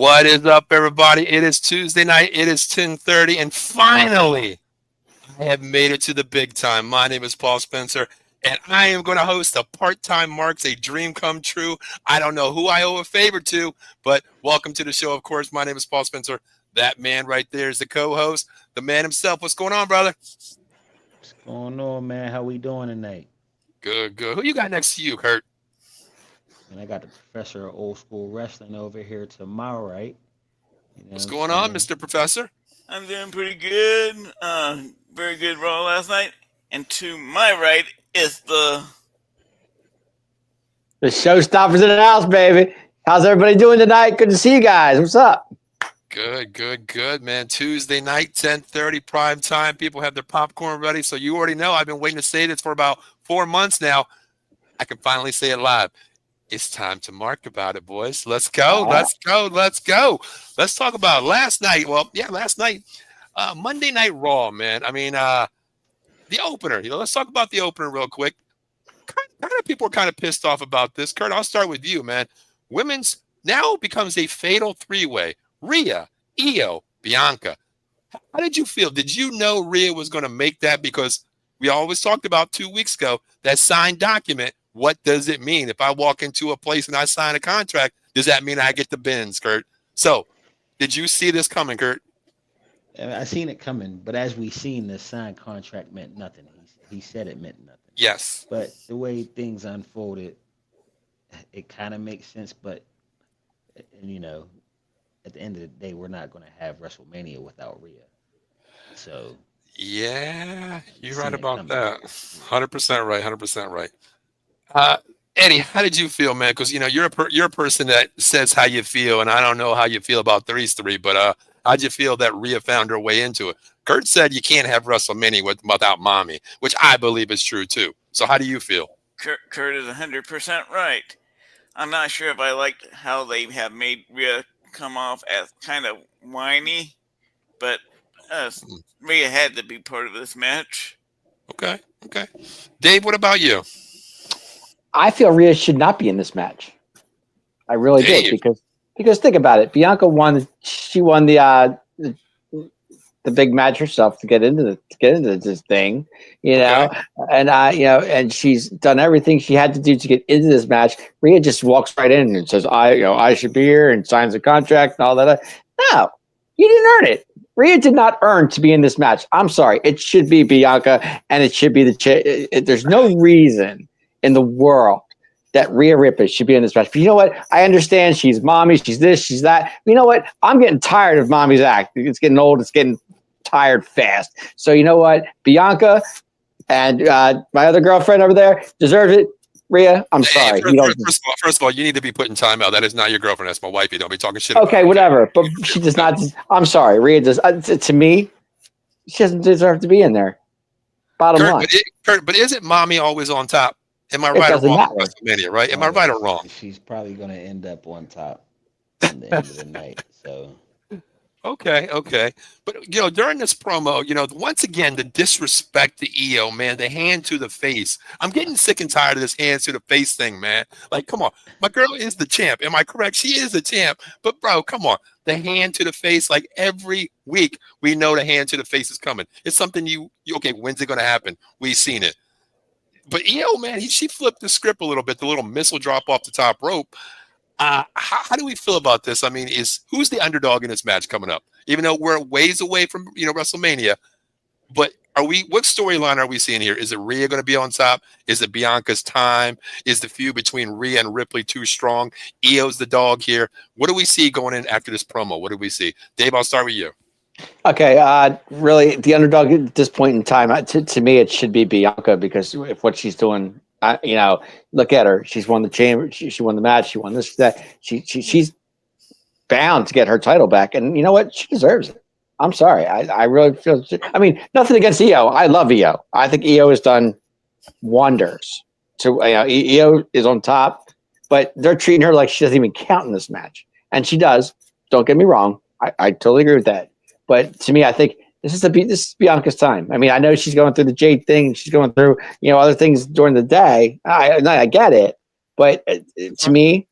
What is up, everybody? It is Tuesday night. It is 10:30, and finally, I have made it to the big time. My name is Paul Spencer, and I am going to host a part-time Marks, a dream come true. I don't know who I owe a favor to, but welcome to the show. Of course, my name is Paul Spencer. That man right there is the co-host, the man himself. What's going on, brother? What's going on, man? How we doing tonight? Good, good. Who you got next to you, Kurt? And I got the professor of old school wrestling over here to my right. You know What's what going I'm on, saying? Mr. Professor? I'm doing pretty good. Very good Raw last night. And to my right is the showstoppers in the house, baby. How's everybody doing tonight? Good to see you guys. What's up? Good, good, good, man. Tuesday night, 10:30, prime time. People have their popcorn ready. So you already know I've been waiting to say this for about 4 months now. I can finally say it live. It's time to mark about it, boys. Let's go. Let's go. Let's go. Let's talk about last night. Well, yeah, last night, Monday Night Raw, man. I mean, the opener. Let's talk about the opener real quick. Kind of people are kind of pissed off about this. Kurt, I'll start with you, man. Women's now becomes a fatal three-way. Rhea, Io, Bianca. How did you feel? Did you know Rhea was going to make that? Because we always talked about 2 weeks ago, that signed document. What does it mean? If I walk into a place and I sign a contract, does that mean I get the bins, Kurt? So, did you see this coming, Kurt? I seen it coming, but as we seen, the signed contract meant nothing. He said it meant nothing. Yes. But the way things unfolded, it kind of makes sense. But you know, at the end of the day, we're not going to have WrestleMania without Rhea. So. Yeah, you're right Seen it about coming. that. 100% right. 100% right. Eddie, how did you feel, man? Because you're a person that says how you feel, and I don't know how you feel about threes three, but how'd you feel that Rhea found her way into it? Kurt said you can't have WrestleMania without mommy, which I believe is true too. So how do you feel? Kurt is 100% right. I'm not sure if I liked how they have made Rhea come off as kind of whiny, but Rhea had to be part of this match. Okay. Dave, what about you? I feel Rhea should not be in this match. I really Dave. do because think about it. Bianca won. She won the big match herself to get into this thing, and she's done everything she had to do to get into this match. Rhea just walks right in and says, I should be here," and signs a contract and all that. No, you didn't earn it. Rhea did not earn to be in this match. I'm sorry. It should be Bianca, and it should be there's no reason in the world that Rhea Ripley should be in this match. But you know what? I understand she's mommy, she's this, she's that. You know what? I'm getting tired of mommy's act. It's getting old. It's getting tired fast. So you know what? Bianca and my other girlfriend over there deserves it. Rhea, I'm sorry. First of all, you need to be put in timeout. That is not your girlfriend. That's my wife. You don't be talking shit about Okay, her. whatever. But she does not. I'm sorry. Rhea does. To me, she doesn't deserve to be in there. Bottom line. But isn't mommy always on top? Am I It right or doesn't wrong? matter. WrestleMania, right? Am I right or wrong? She's probably going to end up on top at the end of the night. So. Okay. But, during this promo, once again, the disrespect to Io, man, the hand to the face. I'm getting sick and tired of this hands to the face thing, man. Like, come on. My girl is the champ. Am I correct? She is the champ. But, bro, come on. The hand to the face, like every week, we know the hand to the face is coming. It's something okay, when's it going to happen? We've seen it. But Io, man, she flipped the script a little bit, the little missile drop off the top rope. How do we feel about this? I mean, who's the underdog in this match coming up? Even though we're ways away from WrestleMania, but what storyline are we seeing here? Is it Rhea going to be on top? Is it Bianca's time? Is the feud between Rhea and Ripley too strong? Io's the dog here. What do we see going in after this promo? What do we see? Dave, I'll start with you. Okay, really, the underdog at this point in time, to me, it should be Bianca because if what she's doing, look at her. She's won the chamber. She won the match. She won this, that. She's bound to get her title back, and you know what? She deserves it. I'm sorry. I really feel. I mean, nothing against Io. I love Io. I think Io has done wonders. So Io is on top, but they're treating her like she doesn't even count in this match, and she does. Don't get me wrong. I totally agree with that. But to me, I think this is Bianca's time. I mean, I know she's going through the Jade thing. She's going through, other things during the day. I get it. But to me,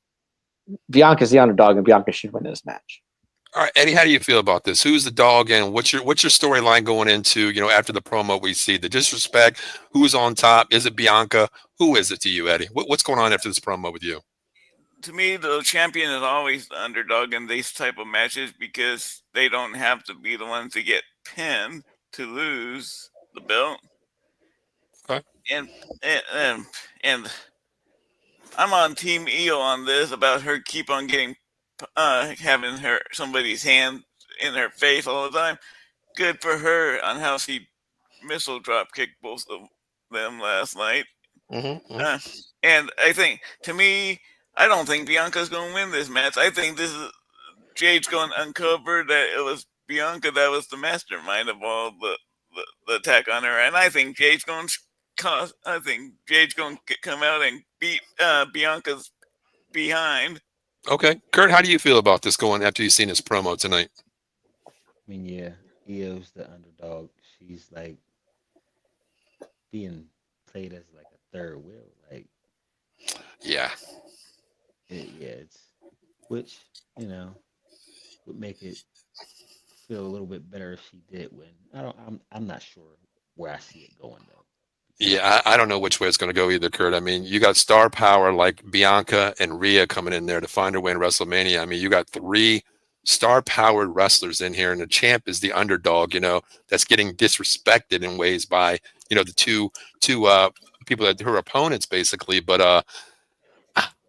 Bianca's the underdog, and Bianca should win this match. All right, Eddie, how do you feel about this? Who's the dog, and what's your storyline going into, after the promo we see the disrespect? Who's on top? Is it Bianca? Who is it to you, Eddie? What's going on after this promo with you? To me, the champion is always the underdog in these type of matches because they don't have to be the ones to get pinned to lose the belt. Okay. And I'm on Team EO on this about her keep on getting having somebody's hand in her face all the time. Good for her on how she missile drop kicked both of them last night. Mm-hmm. And I think, to me, I don't think Bianca's going to win this match. I think this is Jade's going to uncover that it was Bianca that was the mastermind of all the attack on her, and I think Jade's going to come out and beat Bianca's behind. Okay, Kurt, how do you feel about this going after you've seen this promo tonight? I mean, yeah, Io's the underdog. She's like being played as like a third wheel. Like, Yeah. It's which would make it feel a little bit better if she did win. I'm not sure where I see it going though. Yeah, I don't know which way it's going to go either, Kurt. I mean, you got star power like Bianca and Rhea coming in there to find her way in WrestleMania. I mean, you got 3 star-powered wrestlers in here, and the champ is the underdog, that's getting disrespected in ways by, the two people that her opponents, basically. But,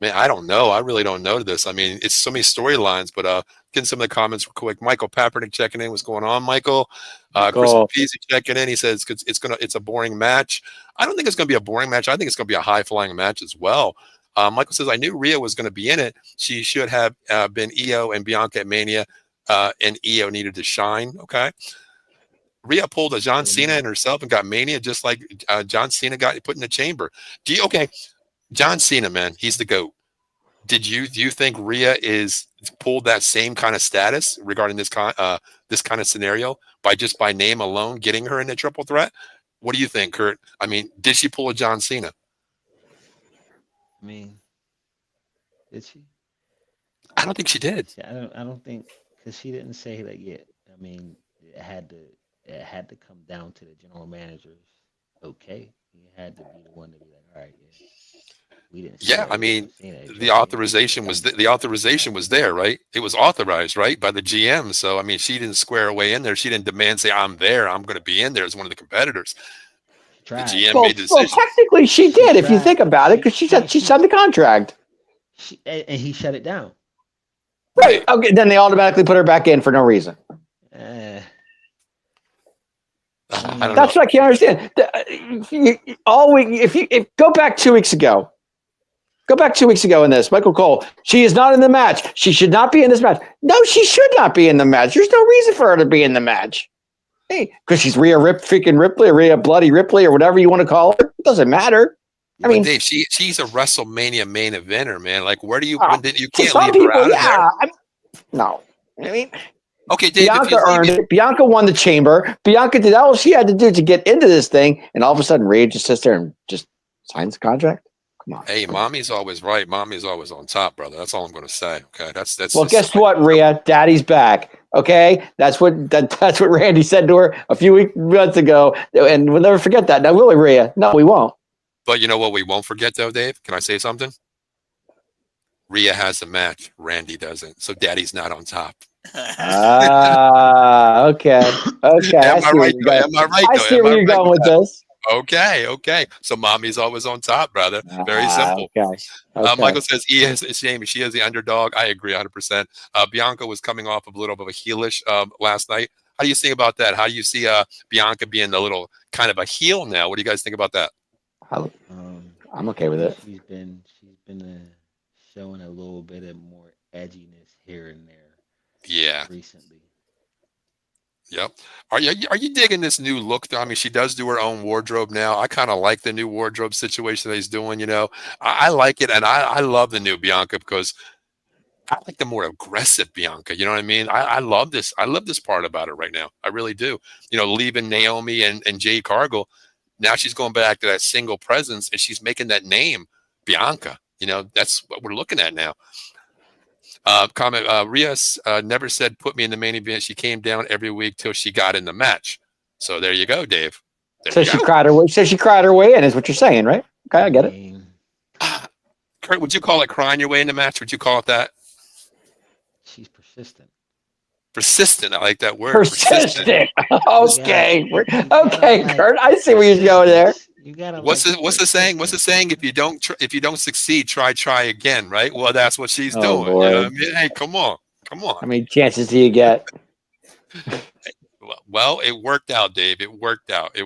man, I don't know. I really don't know this. I mean, it's so many storylines, but getting some of the comments real quick. Michael Papernick checking in. What's going on, Michael? Chris Peasy checking in. He says it's a boring match. I don't think it's going to be a boring match. I think it's going to be a high-flying match as well. Michael says, I knew Rhea was going to be in it. She should have been Io and Bianca at Mania, and Io needed to shine. Okay. Rhea pulled a John Cena in herself and got Mania just like John Cena got put in the chamber. Okay. John Cena, man, he's the GOAT. Do you think Rhea is pulled that same kind of status regarding this kind of scenario by name alone getting her in the triple threat? What do you think, Kurt? I mean, did she pull a John Cena? I mean, did she? I don't think she did. I don't think, because she didn't say that yet. I mean, it had to come down to the general manager's okay. He had to be the one to be like, all right, yeah. We didn't. Yeah, I mean, the authorization was there, right? It was authorized, right, by the GM. So I mean, she didn't square her way in there. She didn't demand, say, I'm there. I'm going to be in there as one of the competitors. The GM made the decision. Well, technically, she did, if you think about it, because she signed the contract. And he shut it down. Right. Okay. Then they automatically put her back in for no reason. I don't That's know. what I can't understand. If go back 2 weeks ago. Go back 2 weeks ago in this. Michael Cole, she is not in the match. She should not be in this match. No, she should not be in the match. There's no reason for her to be in the match. Hey, because she's Rhea Ripley, or Rhea Bloody Ripley, or whatever you want to call her. It doesn't matter. I mean, Dave, she's a WrestleMania main eventer, man. Like, where do you? You for can't some leave people, her out of there. No, I mean, Okay, Dave. Bianca earned it. Bianca won the chamber. Bianca did all she had to do to get into this thing, and all of a sudden, Rhea just sits there and just signs the contract. Come on. Hey, mommy's always right. Mommy's always on top, brother. That's all I'm going to say. Okay, that's. Well, guess what, Rhea? Daddy's back. Okay, that's what Randy said to her a few months ago, and we'll never forget that. Now, will we, Rhea? No, we won't. But you know what we won't forget, though, Dave? Can I say something? Rhea has a match. Randy doesn't. So Daddy's not on top. Okay. Am I right? I see where you're going with this. Okay. So mommy's always on top, brother. Very simple. Okay. Michael says she is the underdog. I agree 100%. Bianca was coming off of a little bit of a heelish last night. How do you think about that? How do you see Bianca being a little kind of a heel now? What do you guys think about that? I'm okay with it. She's been showing a little bit of more edginess here and there. Yeah. Recently. Yep. Are you digging this new look though? I mean, she does do her own wardrobe now. I kind of like the new wardrobe situation that he's doing. I like it, and I love the new Bianca because I like the more aggressive Bianca. You know what I mean? I love this. I love this part about her right now. I really do. Leaving Naomi and Jade Cargill, now she's going back to that single presence, and she's making that name Bianca. That's what we're looking at now. Comment. Rhea never said put me in the main event. She came down every week till she got in the match. So there you go, Dave. There So you she go. cried her way. So she cried her way in, is what you're saying, right? Okay, I get it. mean, Kurt, would you call it crying your way in the match? Would you call it that? she's persistent. Persistent. I like that word. Persistent. Okay. You Okay, gotta, like, Kurt. I see where you're going there. You gotta. What's like, the saying? What's the persistence. saying? If you don't succeed, try again. Right. Well, that's what she's Oh, doing. boy. You know what I mean? Hey, come on. How many chances do you get? Well, it worked out, Dave. It worked out.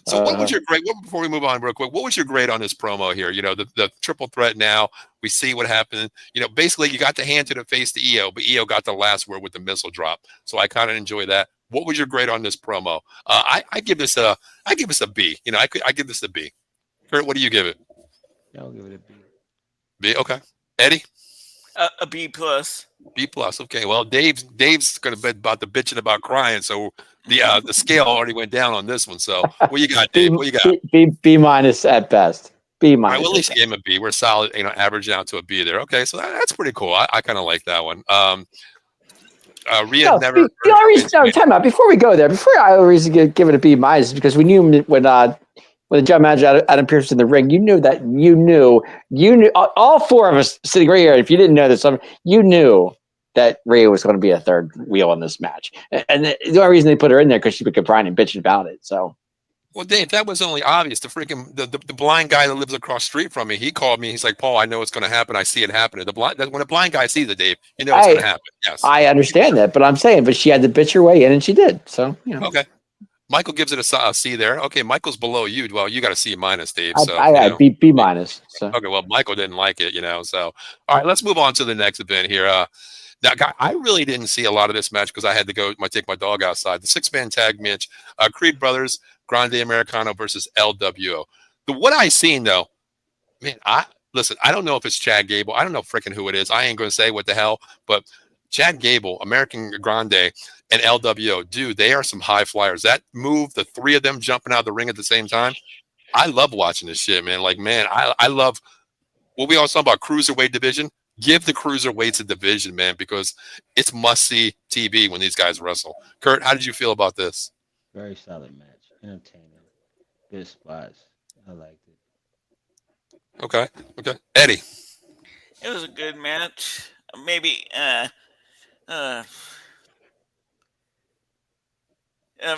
So what was your grade? Before we move on real quick, what was your grade on this promo here? You know, the triple threat now. We see what happened. You know, basically you got the hand to the face to EO, but EO got the last word with the missile drop. So I kind of enjoy that. What was your grade on this promo? I give this a B. You know, I give this a B. Kurt, what do you give it? I'll give it a B. B. Okay. Eddie? A B plus. B plus. Okay. Well, Dave's gonna be about the bitching about crying, so the scale already went down on this one. So what you got, Dave? What you got? B minus at best. B All right, minus. well, at least you gave him a B. We're solid, you know, averaging out to a B there. Okay, so that's pretty cool. I kind of like that one. Rhea No, never. the only reason, no, time out. Before we go there, I always give it a B minus is because we knew when the general manager Adam Pearce in the ring, you knew all four of us sitting right here. If you didn't know this, you knew that Rhea was going to be a third wheel in this match, and the only reason they put her in there because she would crying and bitching about it. So. Well, Dave, that was only obvious. The freaking the blind guy that lives across the street from me, he called me. He's like, Paul, I know it's going to happen. I see it happening. When a blind guy sees it, Dave, you know it's going to happen. Yes, I understand that, but I'm saying, she had to bitch her way in, and she did. So, you know. Okay. Michael gives it a C there. Okay, Michael's below you. Well, you got a C minus, Dave. So I had B minus. So. Okay, well, Michael didn't like it, you know. So, all right, let's move on to the next event here. Now, guy, I really didn't see a lot of this match because I had to go take my dog outside. The 6-man tag match, Creed Brothers, Grande Americano versus LWO. What I seen though, man, I don't know if it's Chad Gable. I don't know freaking who it is. I ain't gonna say what the hell, but Chad Gable, American Grande, and LWO, dude, they are some high flyers. That move, the three of them jumping out of the ring at the same time. I love watching this shit, man. Like, man, I love what we always talk about cruiserweight division. Give the cruiserweights a division, man, because it's must-see TV when these guys wrestle. Kurt, how did you feel about this? Very solid match. Entertaining. Good spots. I liked it. Okay. Eddie. It was a good match. Maybe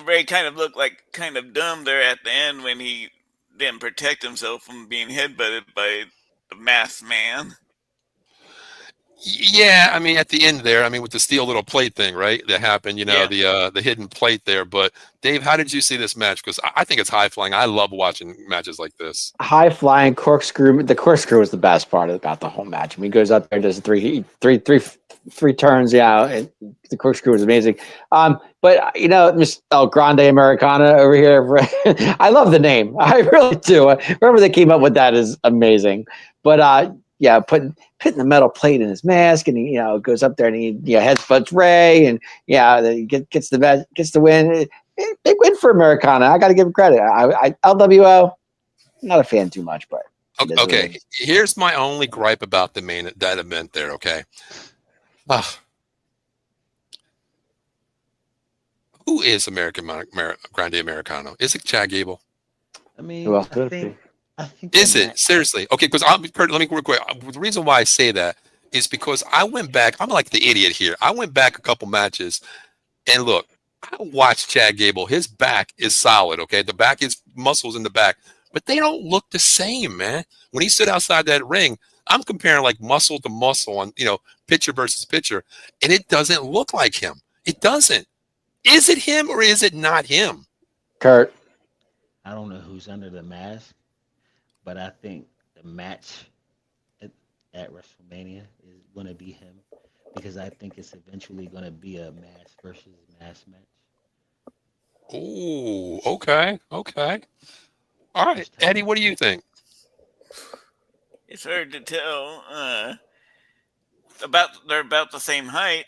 Ray kind of looked like kind of dumb there at the end when he didn't protect himself from being headbutted by the masked man. Yeah, I mean, at the end there, I mean, with the steel little plate thing, right? That happened, you know, the hidden plate there. But Dave, how did you see this match? Because I think it's high flying. I love watching matches like this. High flying corkscrew. The corkscrew was the best part about the whole match. I mean, he goes out there, does three turns. Yeah, and the corkscrew was amazing. But you know, just Grande Americana over here. I love the name. I really do. Whoever they came up with that is amazing. But yeah, putting the metal plate in his mask, and he, goes up there and he headbutts Ray, and he gets the win. Big win for Americana. I got to give him credit. LWO, not a fan too much, but okay. Here's my only gripe about that event there. Okay, who is American Grande Americano? Is it Chad Gable? I mean, Who else could it be? I think Is it seriously? Okay, because let me real quick. The reason why I say that is because I went back. I'm like the idiot here. I went back a couple matches, and look, I watched Chad Gable. His back is solid. Okay, the back is muscles in the back, but they don't look the same, man. When he stood outside that ring, I'm comparing like muscle to muscle on pitcher versus pitcher, and it doesn't look like him. It doesn't. Is it him or is it not him? Kurt, I don't know who's under the mask. But I think the match at WrestleMania is going to be him because I think it's eventually going to be a mask versus mask match. Oh, okay. All right, Eddie, what do you think? It's hard to tell. They're about the same height.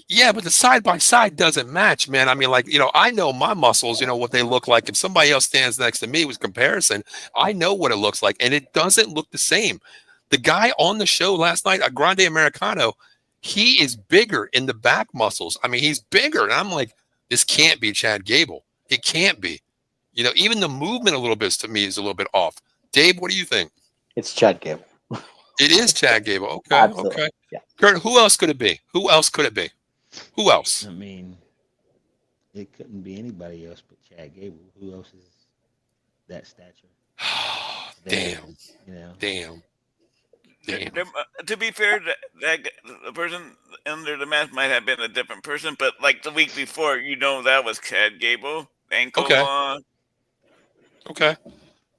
Yeah, but the side by side doesn't match, man. I mean, like, I know my muscles, what they look like. If somebody else stands next to me with comparison, I know what it looks like, and it doesn't look the same. The guy on the show last night, Grande Americano, he is bigger in the back muscles. I mean, he's bigger. And I'm like, this can't be Chad Gable. It can't be. You know, even the movement a little bit to me is a little bit off. Dave, what do you think? It's Chad Gable. It is Chad Gable. Okay. Absolutely. Okay. Yeah. Kurt, who else could it be? Who else could it be? Who else? I mean, it couldn't be anybody else but Chad Gable. Who else is that stature? Damn. You know. Damn. Damn. To be fair, the person under the mask might have been a different person, but like the week before, that was Chad Gable. Ankle Okay. on. Okay.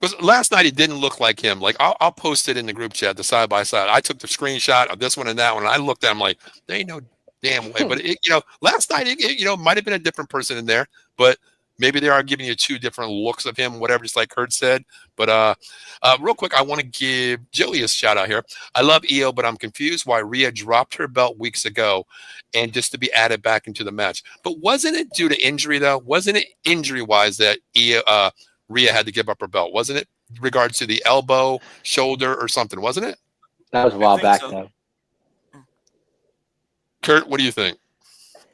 Because last night he didn't look like him. Like I'll post it in the group chat, the side by side. I took the screenshot of this one and that one, and I looked at him like, there ain't no damn way. But last night it might have been a different person in there, but maybe they are giving you two different looks of him, whatever, just like Kurt said. But real quick, I want to give Joey a shout out here. I love Io, but I'm confused why Rhea dropped her belt weeks ago and just to be added back into the match. But wasn't it due to injury, though? Wasn't it injury-wise that Rhea had to give up her belt? Wasn't it in regards to the elbow, shoulder, or something? Wasn't it? That was a while back, so. though. Kurt, what do you think?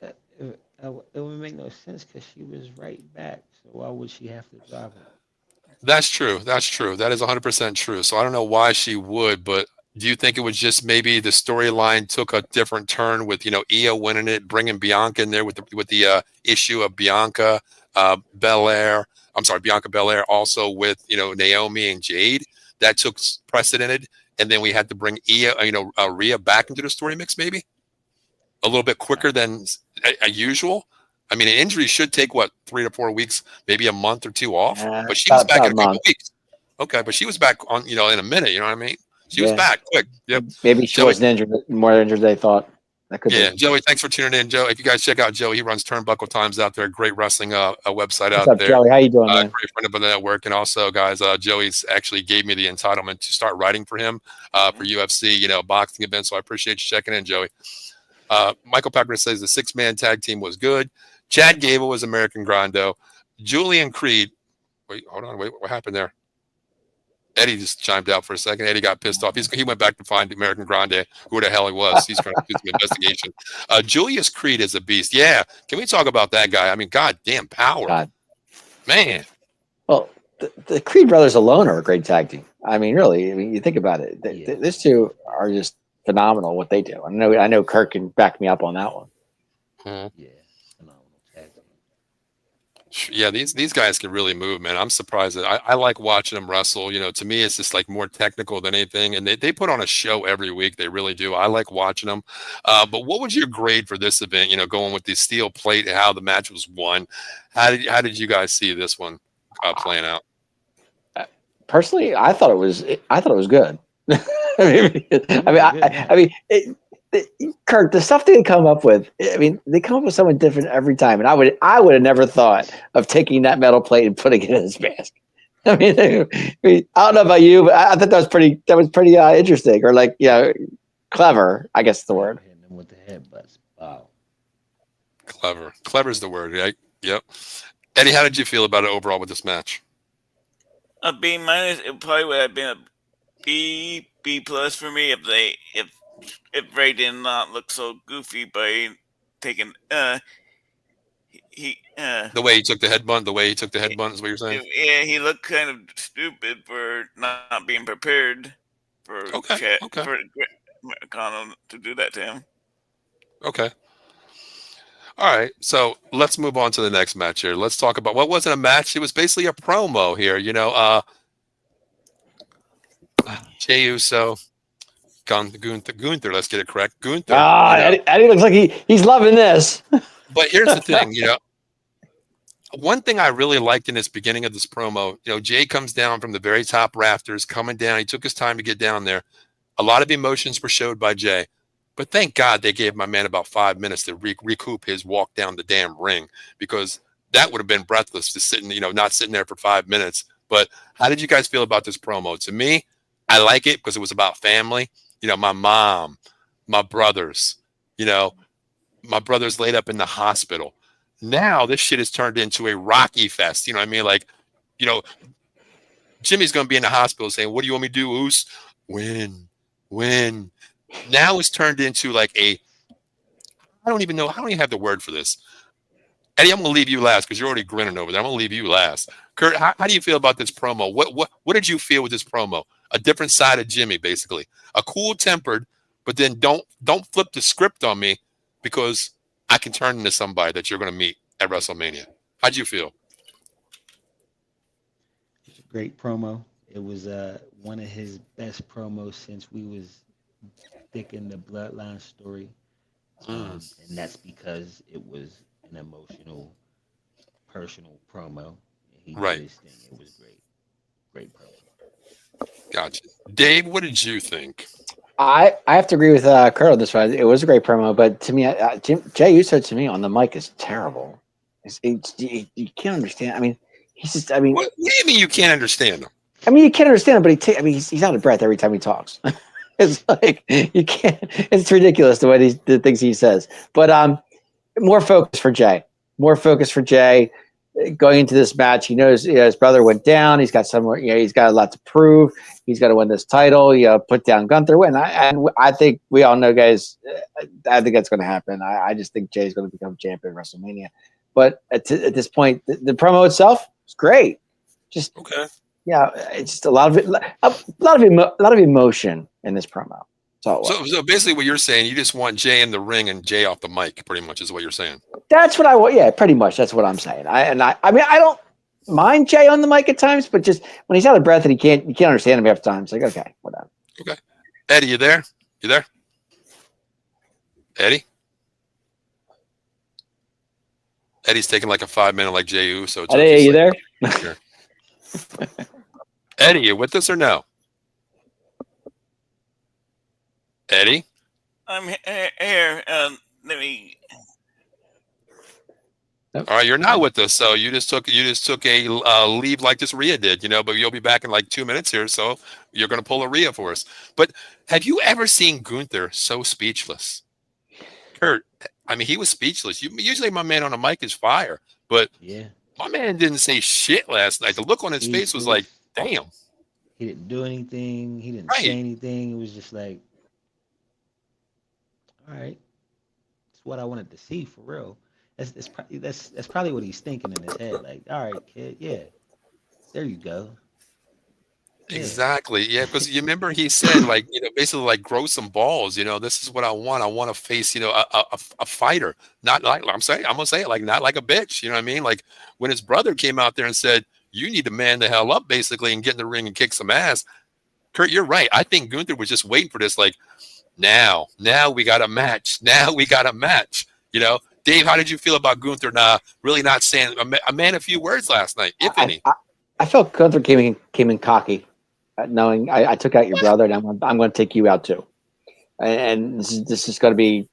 It would make no sense because she was right back. So why would she have to drop it? That's true. That's true. That is 100% true. So I don't know why she would, but do you think it was just maybe the storyline took a different turn with Io winning it, bringing Bianca in there with the issue of Bianca Belair? I'm sorry, Bianca Belair also with Naomi and Jade that took precedented, and then we had to bring Rhea back into the story mix maybe a little bit quicker than a usual. I mean, an injury should take 3 to 4 weeks, maybe a month or two off. But she was back in a couple weeks. Okay, but she was back on in a minute. You know what I mean? She was back quick. Yep. Maybe she wasn't injured, more injured than they thought. That could be. Joey, thanks for tuning in, Joe. If you guys check out Joey, he runs Turnbuckle Times out there. Great wrestling website What's out up, there. Joey? How you doing, man? Great friend of the network. And also, guys, Joey's actually gave me the entitlement to start writing for him for UFC, boxing events. So I appreciate you checking in, Joey. Michael Packer says the 6-man tag team was good. Chad Gable was American Grando. Julian Creed. Wait, hold on. Wait, what happened there? Eddie just chimed out for a second. Eddie got pissed off. He went back to find American Grande, who the hell he was. He's trying to do some investigation. Julius Creed is a beast. Yeah. Can we talk about that guy? I mean, goddamn power. God. Man. Well, the Creed brothers alone are a great tag team. I mean, really. I mean, you think about it. These two are just phenomenal what they do. I know Kirk can back me up on that one. Mm-hmm. Yeah. Yeah, these guys can really move, man. I'm surprised that I like watching them wrestle. To me, it's just like more technical than anything. And they put on a show every week. They really do. I like watching them. But what was your grade for this event? Going with the steel plate and how the match was won. How did you guys see this one playing out? Personally, I thought it was good. Kirk, the stuff they come up with, they come up with something different every time. And I would have never thought of taking that metal plate and putting it in his mask. I don't know about you, but I thought that was pretty interesting, or clever, I guess is the word. Hitting him with the headbutts. Wow. Clever is the word, right? Yep. Eddie, how did you feel about it overall with this match? A B minus. It probably would have been a B plus for me if Ray did not look so goofy by taking the way he took the headbutt is what you're saying? Yeah, he looked kind of stupid for not being prepared for Connor to do that to him. Okay. All right, so let's move on to the next match here. Let's talk about what wasn't a match. It was basically a promo here. Jey Uso. Gunther, let's get it correct. Gunther. Eddie looks like he's loving this. But here's the thing, one thing I really liked in this beginning of this promo, Jey comes down from the very top rafters, coming down. He took his time to get down there. A lot of emotions were showed by Jey, but thank God they gave my man about 5 minutes to recoup his walk down the damn ring, because that would have been breathless to not sitting there for 5 minutes. But how did you guys feel about this promo? To me, I like it because it was about family. My mom, my brothers, my brother's laid up in the hospital. Now this shit has turned into a Rocky fest. Jimmy's going to be in the hospital saying, what do you want me to do, Oos? Win. when now it's turned into like a, I don't even know, I don't even have the word for this. Eddie, I'm going to leave you last because you're already grinning over there. I'm going to leave you last. Kurt, how do you feel about this promo? What did you feel with this promo? A different side of Jimmy, basically. A cool-tempered, but then don't flip the script on me because I can turn into somebody that you're going to meet at WrestleMania. How'd you feel? It's a great promo. It was one of his best promos since we was thick in the bloodline story. And that's because it was an emotional, personal promo. He Right. did his thing. It was great. Great promo. Gotcha. Dave, what did you think? I have to agree with Kurt on this one. It was a great promo, but to me, Jay Uso to me on the mic is terrible. You can't understand. I mean, he's just. I mean, What do you mean you can't understand him? I mean, you can't understand him, but he's out of breath every time he talks. It's like you can't. It's ridiculous the way the things he says. But more focus for Jay. More focus for Jay. Going into this match, he knows his brother went down. He's got somewhere. He's got a lot to prove. He's got to win this title. Put down Gunther. Win. I think we all know, guys. I think that's going to happen. I just think Jay's going to become champion at WrestleMania. But at this point, the promo itself is great. Just Okay. yeah, it's just a lot of emotion in this promo. So basically, what you're saying, you just want Jay in the ring and Jay off the mic, pretty much, is what you're saying. That's what I want. Yeah, pretty much. That's what I'm saying. I mean, I don't mind Jay on the mic at times, but just when he's out of breath and you can't understand him half the time, it's like, okay, whatever. Okay. Eddie, you there? You there? Eddie? Eddie's taking like a 5-minute like Jey Uso. Eddie, are you there? Sure. Eddie, you with us or no? Eddie? I'm here. Let me. All right, you're not with us, so you just took a leave like this Rhea did, but you'll be back in like 2 minutes here, so you're going to pull a Rhea for us. But have you ever seen Gunther so speechless? Kurt, I mean, he was speechless. Usually my man on the mic is fire, but Yeah. my man didn't say shit last night. The look on his face was like, damn. He didn't do anything. He didn't Right. say anything. It was just like, all right, it's what I wanted to see for real. That's probably what he's thinking in his head. Like, all right, kid, yeah, there you go. Yeah. Exactly. Yeah, because you remember he said like, basically like grow some balls. This is what I want. I want to face, a fighter. Not like I'm gonna say it like not like a bitch. You know what I mean? Like when his brother came out there and said, you need to man the hell up basically and get in the ring and kick some ass. Kurt, you're right. I think Gunther was just waiting for this. Like now we got a match. Now we got a match. Dave, how did you feel about Gunther really not saying a man a few words last night, if any? I felt Gunther came in cocky, knowing I took out your brother, and I'm going to take you out too. And this is going to be,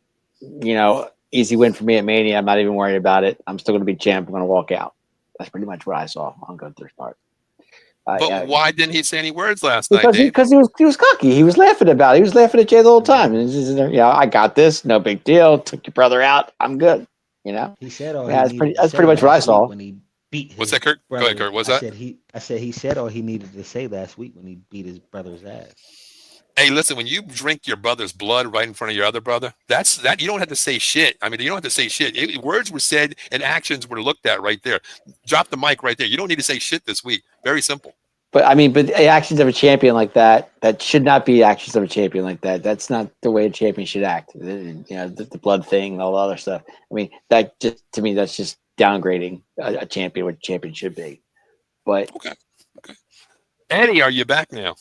easy win for me at Mania. I'm not even worried about it. I'm still going to be champ. I'm going to walk out. That's pretty much what I saw on Gunther's part. But why didn't he say any words last night, Dave? Because he was cocky. He was laughing about it. He was laughing at Jay the whole time. And I got this. No big deal. Took your brother out. I'm good. He said all. Yeah, that's pretty much what I saw. When he beat What's that, Kurt? brother. Go ahead, Kurt. What's that? I said he said all he needed to say last week when he beat his brother's ass. Hey, listen, when you drink your brother's blood right in front of your other brother, that's you don't have to say shit. I mean, you don't have to say shit. Words were said and actions were looked at right there. Drop the mic right there. You don't need to say shit this week. Very simple. But actions of a champion like that should not be actions of a champion like that. That's not the way a champion should act. The blood thing and all the other stuff. I mean, that just to me, that's just downgrading a champion what a champion should be. But okay. Eddie, are you back now?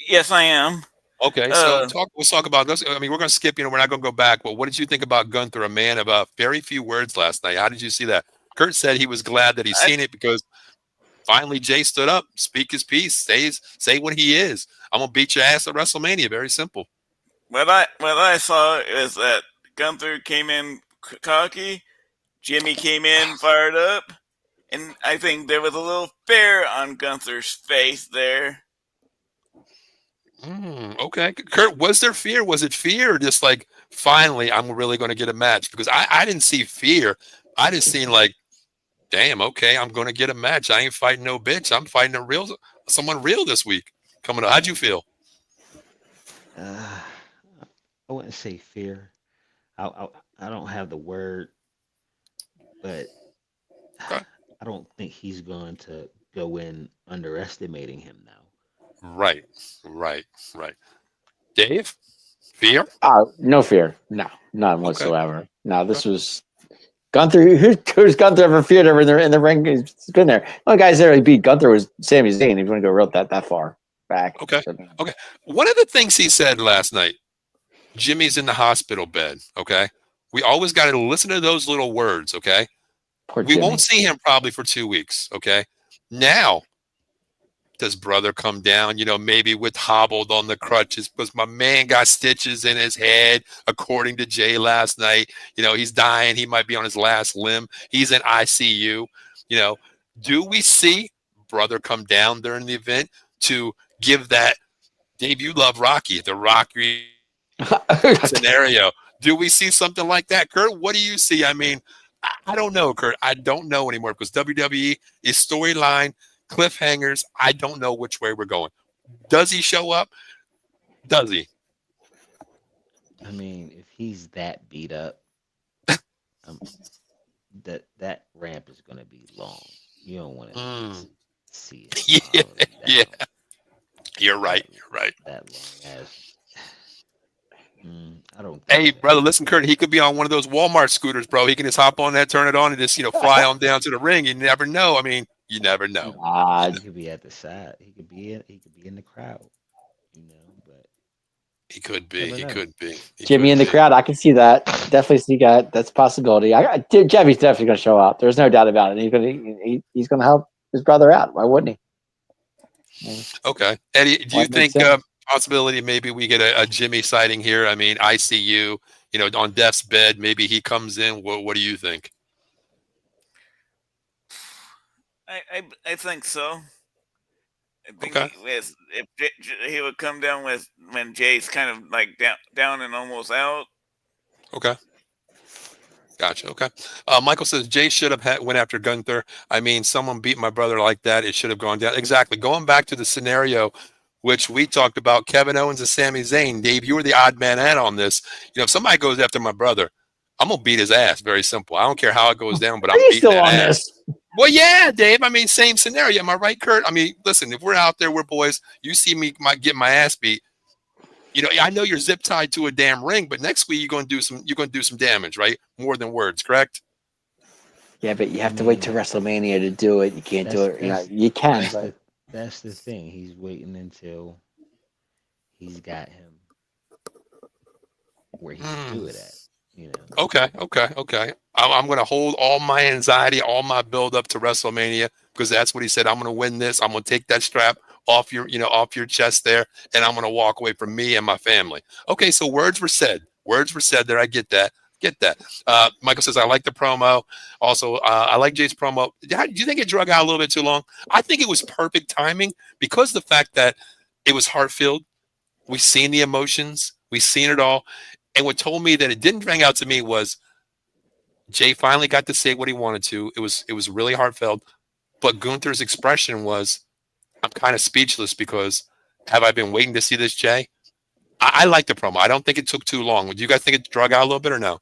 Yes, I am. Okay, so let's talk about this. I mean, we're going to skip. We're not going to go back. But what did you think about Gunther, a man of very few words last night? How did you see that? Kurt said he was glad that he's seen it because finally Jay stood up, speak his piece, say what he is. I'm gonna beat your ass at WrestleMania. Very simple. What I saw is that Gunther came in cocky, Jimmy came in fired up, and I think there was a little fear on Gunther's face there. Okay, Kurt, was there fear? Was it fear or just like finally I'm really going to get a match? Because I didn't see fear. I just seen like, damn, okay, I'm going to get a match. I ain't fighting no bitch. I'm fighting someone real this week. Coming up. How'd you feel? uh, I wouldn't say fear. I don't have the word, but Okay. I don't think he's going to go in underestimating him now. Right, right, right. Dave, fear? No fear. No, none Okay, whatsoever. No, okay. this was Gunther. Who's Gunther ever feared ever in the ring? He's been there. The only guys there who beat Gunther was Sami Zayn. If you want to go real that far back. Okay. So, Okay. One of the things he said last night, Jimmy's in the hospital bed. Okay. We always got to listen to those little words. Okay. poor We won't Jimmy. see him probably for 2 weeks. Okay. Now, does brother come down, maybe with hobbled on the crutches because my man got stitches in his head, according to Jay last night. He's dying. He might be on his last limb. He's in ICU. You know, do we see brother come down during the event to give that? Dave, you love Rocky, the Rocky scenario. Do we see something like that, Kurt? What do you see? I mean, I don't know, Kurt. I don't know anymore because WWE is storyline, cliffhangers. I don't know which way we're going. Does he show up? Does he? I mean, if he's that beat up, um, that ramp is going to be long. You don't want to Mm. see it Yeah, falling down yeah. You're right. that You're right. that long as. I don't Hey, think that. brother, listen, Kurt. He could be on one of those Walmart scooters, bro. He can just hop on that, turn it on, and just fly on down to the ring. You never know. I mean, you never know. He could be at the side. He could be in the crowd. But He could be. never He know. could be. He Jimmy could in the be. crowd. I can see that. Definitely see that. That's a possibility. Jimmy's definitely going to show up. There's no doubt about it. He's going to help his brother out. Why wouldn't he? Okay. Eddie, do Well, you it makes think sense. possibility maybe we get a Jimmy sighting here? I mean, ICU, on death's bed, maybe he comes in. What do you think? I think so. I think Okay. if he would come down with when Jay's kind of like down and almost out. Okay. Gotcha. Okay. Michael says Jay should have went after Gunther. I mean, someone beat my brother like that. It should have gone down. Exactly. Going back to the scenario, which we talked about, Kevin Owens and Sami Zayn. Dave, you were the odd man out on this. If somebody goes after my brother, I'm gonna beat his ass. Very simple. I don't care how it goes down, but Are I'm you beating still that on ass. this? Well, yeah, Dave. I mean, same scenario. Am I right, Kurt? I mean, listen, if we're out there, we're boys. You see me get my ass beat. I know you're zip tied to a damn ring, but next week you're gonna do some damage, right? More than words, correct? Yeah, but you I have to wait to mean, WrestleMania to do it. You can't do that's it. that's You can, that's but the thing. He's waiting until he's got him where he can do it at. Okay. I'm going to hold all my anxiety, all my build up to WrestleMania because that's what he said. I'm going to win this. I'm going to take that strap off your chest there, and I'm going to walk away from me and my family. Okay, so words were said. Words were said there. I get that. Michael says I like the promo. Also, I like Jay's promo. Do you think it drug out a little bit too long? I think it was perfect timing because the fact that it was heart-filled. We've seen the emotions. We've seen it all. And what told me that it didn't drag out to me was Jay finally got to say what he wanted to. It was really heartfelt. But Gunther's expression was, I'm kind of speechless because have I been waiting to see this, Jay? I like the promo. I don't think it took too long. Do you guys think it drug out a little bit or no?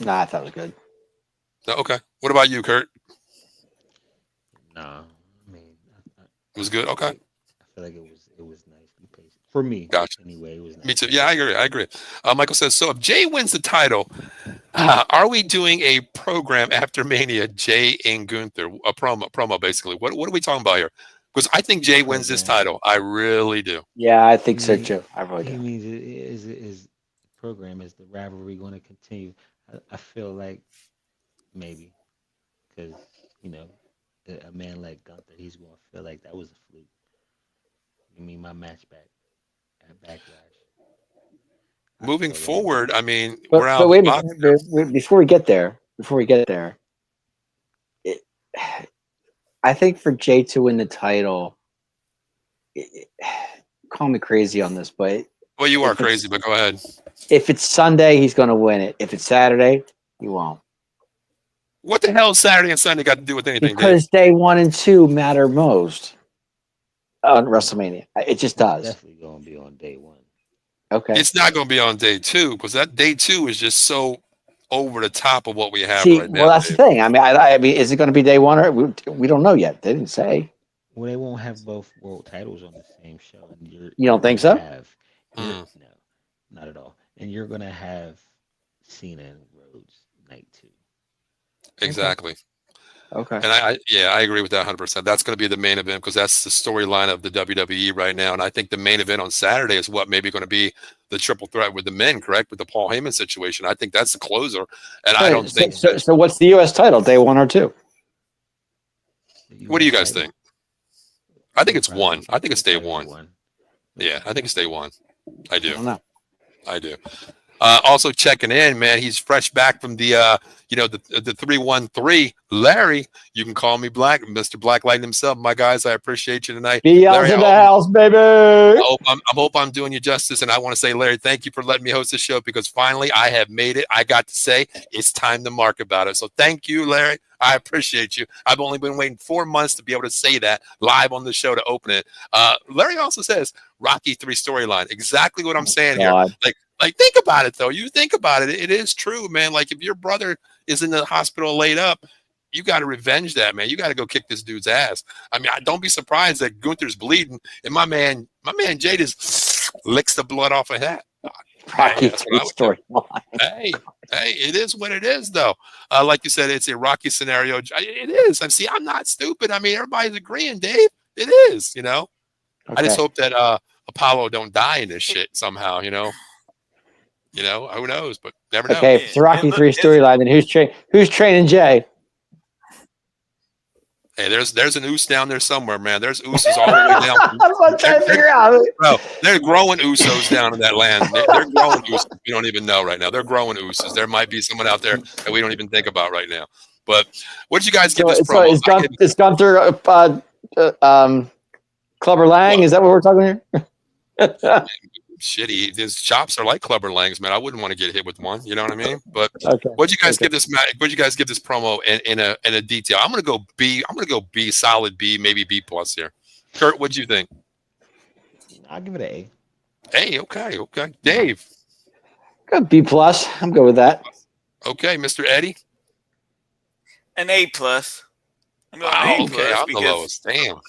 nah, I thought it was good. Okay. What about you, Kurt? Nah, I mean, It was good. Okay. I feel like it was nicely paced for me. Gotcha. Anyway, it was nice. Me too. Yeah, I agree. Michael says, so if Jay wins the title, are we doing a program after Mania, Jay and Gunther? A promo basically. What are we talking about here? Because I think Jay wins this Program. title. I really do. Yeah, I think He so mean- too. I really He do. means is program is the rivalry going to continue? I feel like maybe because a man like Gunther, he's going to feel like that was a fluke. You mean my match back at Backlash? I Moving feel like forward, I mean, we're out But of wait the a box. minute. Before we get there, it, I think for Jay to win the title, it, call me crazy on this, but Well, you are if it's crazy, but go ahead. if it's Sunday, he's going to win it. If it's Saturday, he won't. What the hell Saturday and Sunday got to do with anything, Dave? Because day 1 and 2 matter most on WrestleMania. It just it's does. definitely going to be on day one. Okay. It's not going to be on day 2 because that day 2 is just so over the top of what we have See, right well, now. that's the thing. I mean, I mean, is it going to be day 1 or we don't know yet? They didn't say. Well, they won't have both world titles on the same show, and You don't think so? Mm. No, not at all. And you're gonna have Cena and Rhodes night 2. Exactly. Okay. And I agree with that 100%. That's going to be the main event because that's the storyline of the WWE right now. And I think the main event on Saturday is what maybe going to be the triple threat with the men, correct? With the Paul Heyman situation. I think that's the closer. And I don't think. So what's the U.S. title? Day 1 or 2? What do you guys think? I think it's Probably- 1. I think it's day probably 1. Yeah, I think it's day 1. I I do. don't know. I do. Also checking in, man. He's fresh back from the the 313. Larry, you can call me Black, Mr. Black Lightning himself. My guys, I appreciate you tonight. Be out Larry, in the I house, baby. hope I'm doing you justice, and I want to say, Larry, thank you for letting me host the show because finally I have made it. I got to say it's time to mark about it. So thank you, Larry. I appreciate you. I've only been waiting 4 months to be able to say that live on the show to open it. Larry also says Rocky 3 storyline. Exactly what I'm saying here. God. Like, think about it, though. You think about it. It is true, man. Like, if your brother is in the hospital laid up, you got to revenge that, man. You got to go kick this dude's ass. I mean, don't be surprised that Gunther's bleeding, and my man Jay just licks the blood off of that. Rocky That's what I 3 would do. storyline. Hey, it is what it is, though. Like you said, it's a Rocky scenario. It is. I see. I'm not stupid. I mean, everybody's agreeing, Dave. It is. I just Okay. hope that Apollo don't die in this shit somehow. Who knows? But never know. Okay, if it's a Rocky It- 3 storyline, then who's training Jay? Hey, there's an oos down there somewhere, man. There's ooses all the way down. That's what I'm trying to figure out. Bro, they're growing usos down in that land. They're growing ooses. We don't even know right now. They're growing ooses. There might be someone out there that we don't even think about right now. But what did you guys give this promo? Is Gunther Clubber Lang? Is that what we're talking here? Shitty. His chops are like Clubber Lang's, man. I wouldn't want to get hit with one. You know what I mean? But Okay. what'd you guys give this? What'd you guys give this promo in a detail? I'm gonna go B. I'm gonna go B, solid B, maybe B plus here. Kurt, what'd you think? I'll give it an A. Hey, okay. Dave, Good B plus. I'm good with that. okay. Mr. Eddie. An A plus. I'm going Wow, A okay, plus I'm the because lowest. Damn.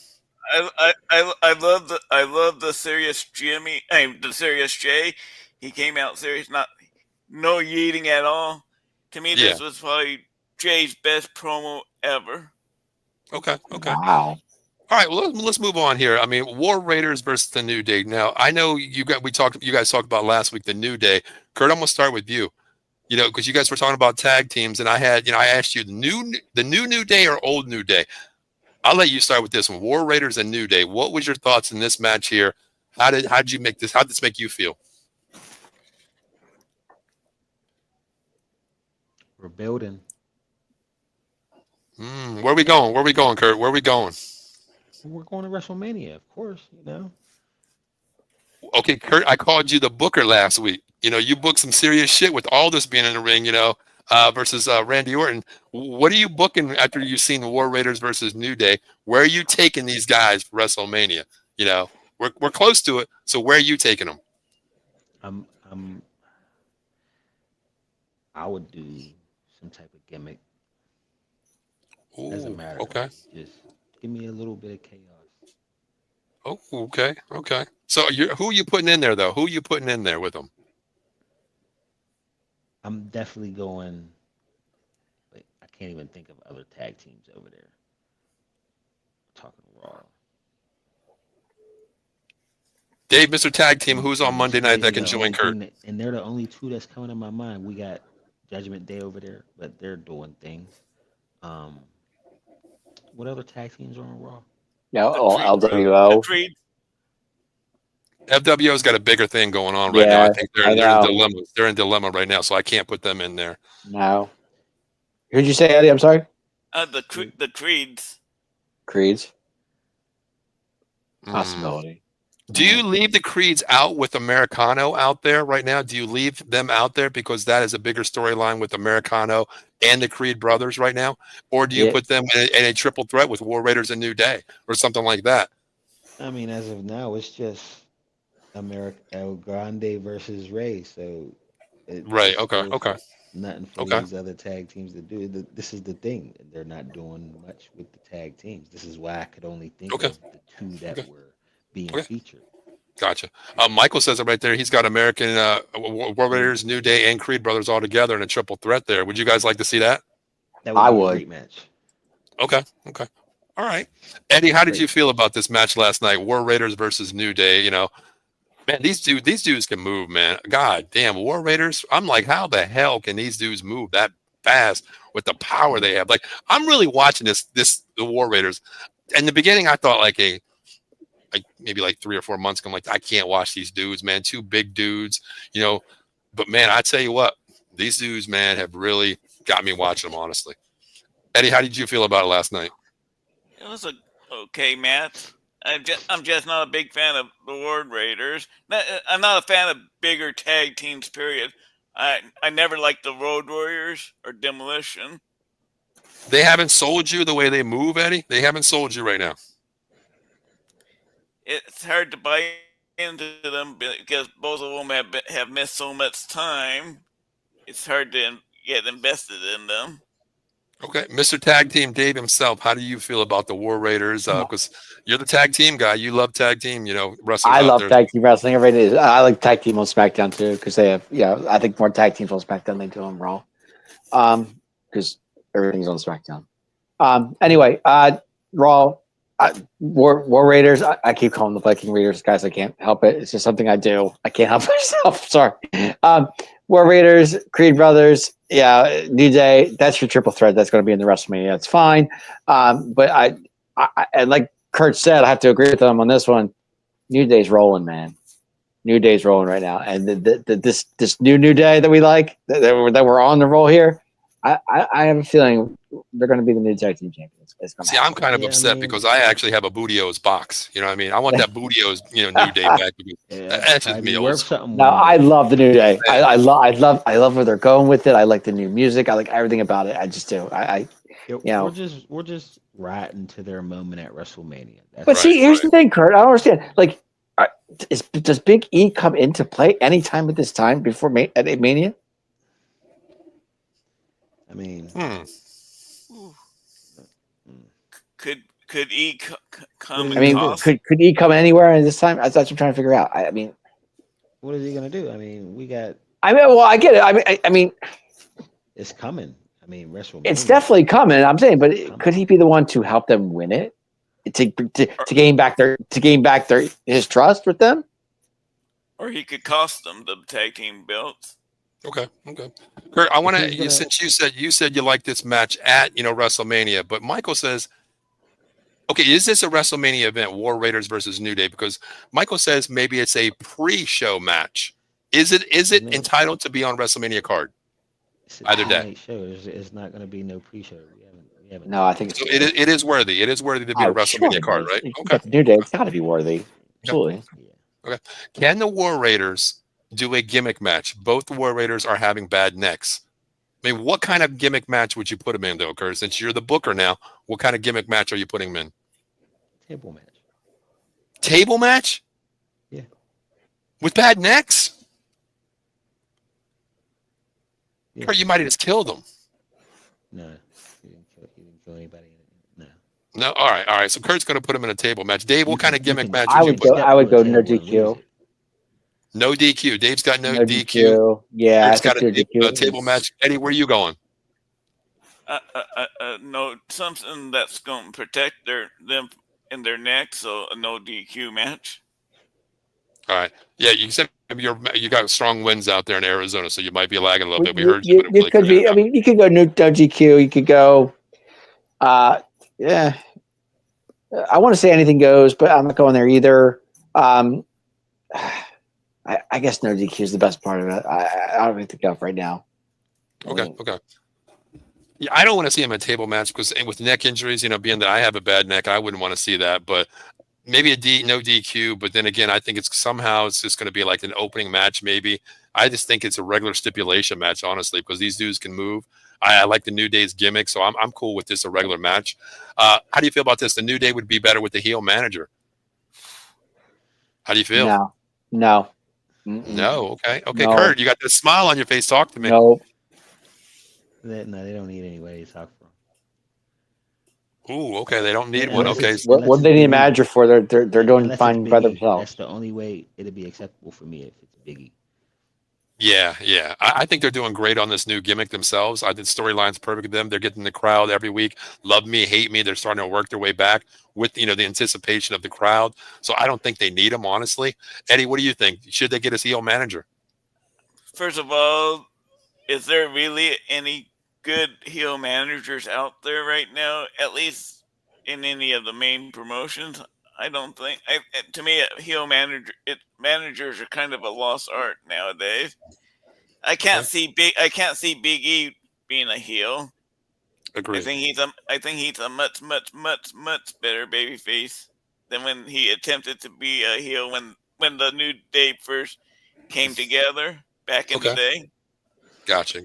I love the serious Jimmy. The serious Jay. He came out serious, no yeeting at all. To me, this was probably Jay's best promo ever. Okay. Wow. All right, well let's move on here. I mean, War Raiders versus the New Day. Now, I know you guys talked about last week the New Day. Kurt, I'm gonna start with you. Because you guys were talking about tag teams, and I asked you the new Day or old New Day. I'll let you start with this one. War Raiders and New Day. What was your thoughts in this match here? How did you make this? How did this make you feel? We're building. Where are we going? Where are we going, Kurt? Where are we going? We're going to WrestleMania, of course. Okay, Kurt, I called you the booker last week. You booked some serious shit with Aldous being in the ring, versus Randy Orton. What are you booking after you've seen the War Raiders versus New Day? Where are you taking these guys for WrestleMania? We're close to it. So where are you taking them? I would do some type of gimmick. Doesn't matter. Okay. Just give me a little bit of chaos. Oh, okay. So who are you putting in there, though? Who are you putting in there with them? I'm definitely going. But I can't even think of other tag teams over there. Talking Raw. Dave, Mr. Tag Team, who's on And Monday it's night that crazy, can the join only Kurt? thing and they're the only two that's coming to my mind. We got Judgment Day over there, but they're doing things. What other tag teams are on Raw? Yeah, The LWO. Creed. FWO's got a bigger thing going on right now. I think they're in dilemma. They're in dilemma right now, so I can't put them in there. No. Who'd you say, Eddie? I'm sorry. The Creeds. Creeds. Possibility. Do you leave the Creeds out with Americano out there right now? Do you leave them out there because that is a bigger storyline with Americano and the Creed brothers right now? Or do you put them in a triple threat with War Raiders and New Day or something like that? I mean, as of now, it's just America El Grande versus Ray. So Right. it's Okay. still Okay. nothing for Okay. these other tag teams to do. This is the thing. They're not doing much with the tag teams. This is why I could only think Okay. of the two that Okay. were being Okay. featured. Gotcha. Michael says it right there. He's got American War Raiders, New Day, and Creed Brothers all together in a triple threat there. Would you guys like to see that? That would I be a would. great match. Okay. Okay. All right. Eddie, how did Great. you feel about this match last night? War Raiders versus New Day. You know, man, these dudes can move, man. God damn, War Raiders. I'm like, how the hell can these dudes move that fast with the power they have? Like, I'm really watching the War Raiders. In the beginning, I thought like maybe like 3 or 4 months ago, I'm like, I can't watch these dudes, man. Two big dudes, you know. But man, I tell you what, these dudes, man, have really got me watching them, honestly. Eddie, how did you feel about it last night? It was a okay match. I'm just not a big fan of the Ward Raiders. I'm not a fan of bigger tag teams. Period. I never liked the Road Warriors or Demolition. They haven't sold you the way they move, Eddie. They haven't sold you right now. It's hard to buy into them because both of them have missed so much time. It's hard to get invested in them. Okay, Mr. Tag Team Dave himself, how do you feel about the War Raiders? Because you're the tag team guy, you love tag team, you know, wrestlers I out love there. tag team wrestling. Everybody is. I like tag team on SmackDown too because they have. Yeah, I think more tag teams on SmackDown than they do on Raw. Because everything's on SmackDown. Anyway, Raw, War Raiders. I keep calling them the Viking Raiders, guys. I can't help it. It's just something I do. I can't help myself. Sorry. War Raiders, Creed Brothers. Yeah, New Day. That's your triple threat. That's going to be in the WrestleMania. That's fine. But I and like Kurt said, I have to agree with them on this one. New Day's rolling, man. New Day's rolling right now, and this New Day that we like that we're on the roll here. I have a feeling they're going to be the new tag team champions. It's gonna See, I'm kind of Yeah, I upset mean- because I actually have a Bootios box. You know what I mean? I want that Bootios, New Day back. Yeah, That's just probably me, be old worth school. something. No, one I day. love the New Day. I love where they're going with it. I like the new music. I like everything about it. I just do. Yeah, you know. we're just riding to their moment at WrestleMania. But That's see, here's the thing, Kurt. I don't understand. Like, does Big E come into play anytime at this time before at Mania? I mean, Could E come I and I mean, cost? could E come anywhere at this time? That's what I'm trying to figure out. I mean, what is he gonna do? I mean, well, I get it. I mean, it's coming. I mean, WrestleMania. it's definitely coming. I'm saying, but could he be the one to help them win it? To gain back his trust with them? Or he could cost them the tag team belts. Okay. Kurt, I want Who's to gonna- since you said you like this match at WrestleMania, but Michael says, okay, is this a WrestleMania event, War Raiders versus New Day? Because Michael says maybe it's a pre-show match. Is it mean- entitled to be on WrestleMania card? It's either a day. night show. It's not gonna be no pre-show. We haven't. No, I think it's So it is worthy. It is worthy to be a WrestleMania card, right? You Okay. got the New Day. It's got to be worthy. Absolutely. Yeah. Can the War Raiders do a gimmick match? Both the War Raiders are having bad necks. I mean, what kind of gimmick match would you put them in, though, Kurt? Since you're the booker now, what kind of gimmick match are you putting them in? Table match. Table match? Yeah. With bad necks? Yeah. Kurt, you might have just killed them. No, he didn't kill anybody in it. No. No, all right. So Kurt's going to put him in a table match. Dave, what kind of gimmick match I would you would put? go. I would go no Step to a table and DQ. lose it. No DQ. Dave's got no, No DQ. DQ. Yeah, Dave's I got think no a table match. Eddie, where are you going? No, something that's going to protect them in their neck, so a no DQ match. All right. Yeah, you said you got strong winds out there in Arizona, so you might be lagging a little bit. We heard you. But it You really could be. I mean, you could go no DQ. You could go. Yeah. I want to say anything goes, but I'm not going there either. I guess no DQ is the best part of it. I don't think of right now. Okay. Yeah, I don't want to see him in a table match because with neck injuries, being that I have a bad neck, I wouldn't want to see that. But maybe no DQ. But then again, I think it's just going to be like an opening match. Maybe I just think it's a regular stipulation match, honestly, because these dudes can move. I like the New Day's gimmick, so I'm cool with this a regular match. How do you feel about this? The New Day would be better with the heel manager. How do you feel? No. No. Okay. Okay, No. Kurt, you got this smile on your face. Talk to me. No. No, they don't need anybody to talk for. Ooh. Okay. They don't need one. Unless Okay. it's What unless do it's they need a Big E. manager for? They're doing Unless it's fine Big by E. themselves. That's the only way it'd be acceptable for me if it's Big E. Yeah, yeah. I think they're doing great on this new gimmick themselves. I think storyline's perfect with them. They're getting the crowd every week. Love me, hate me. They're starting to work their way back with the anticipation of the crowd. So I don't think they need them, honestly. Eddie, what do you think? Should they get a heel manager? First of all, is there really any good heel managers out there right now? At least in any of the main promotions, I don't think. To me, managers are kind of a lost art nowadays. Okay. I can't see Big E being a heel. Agreed. I think he's a much better babyface than when he attempted to be a heel when the New Day first came together back in the Okay. day. Gotcha.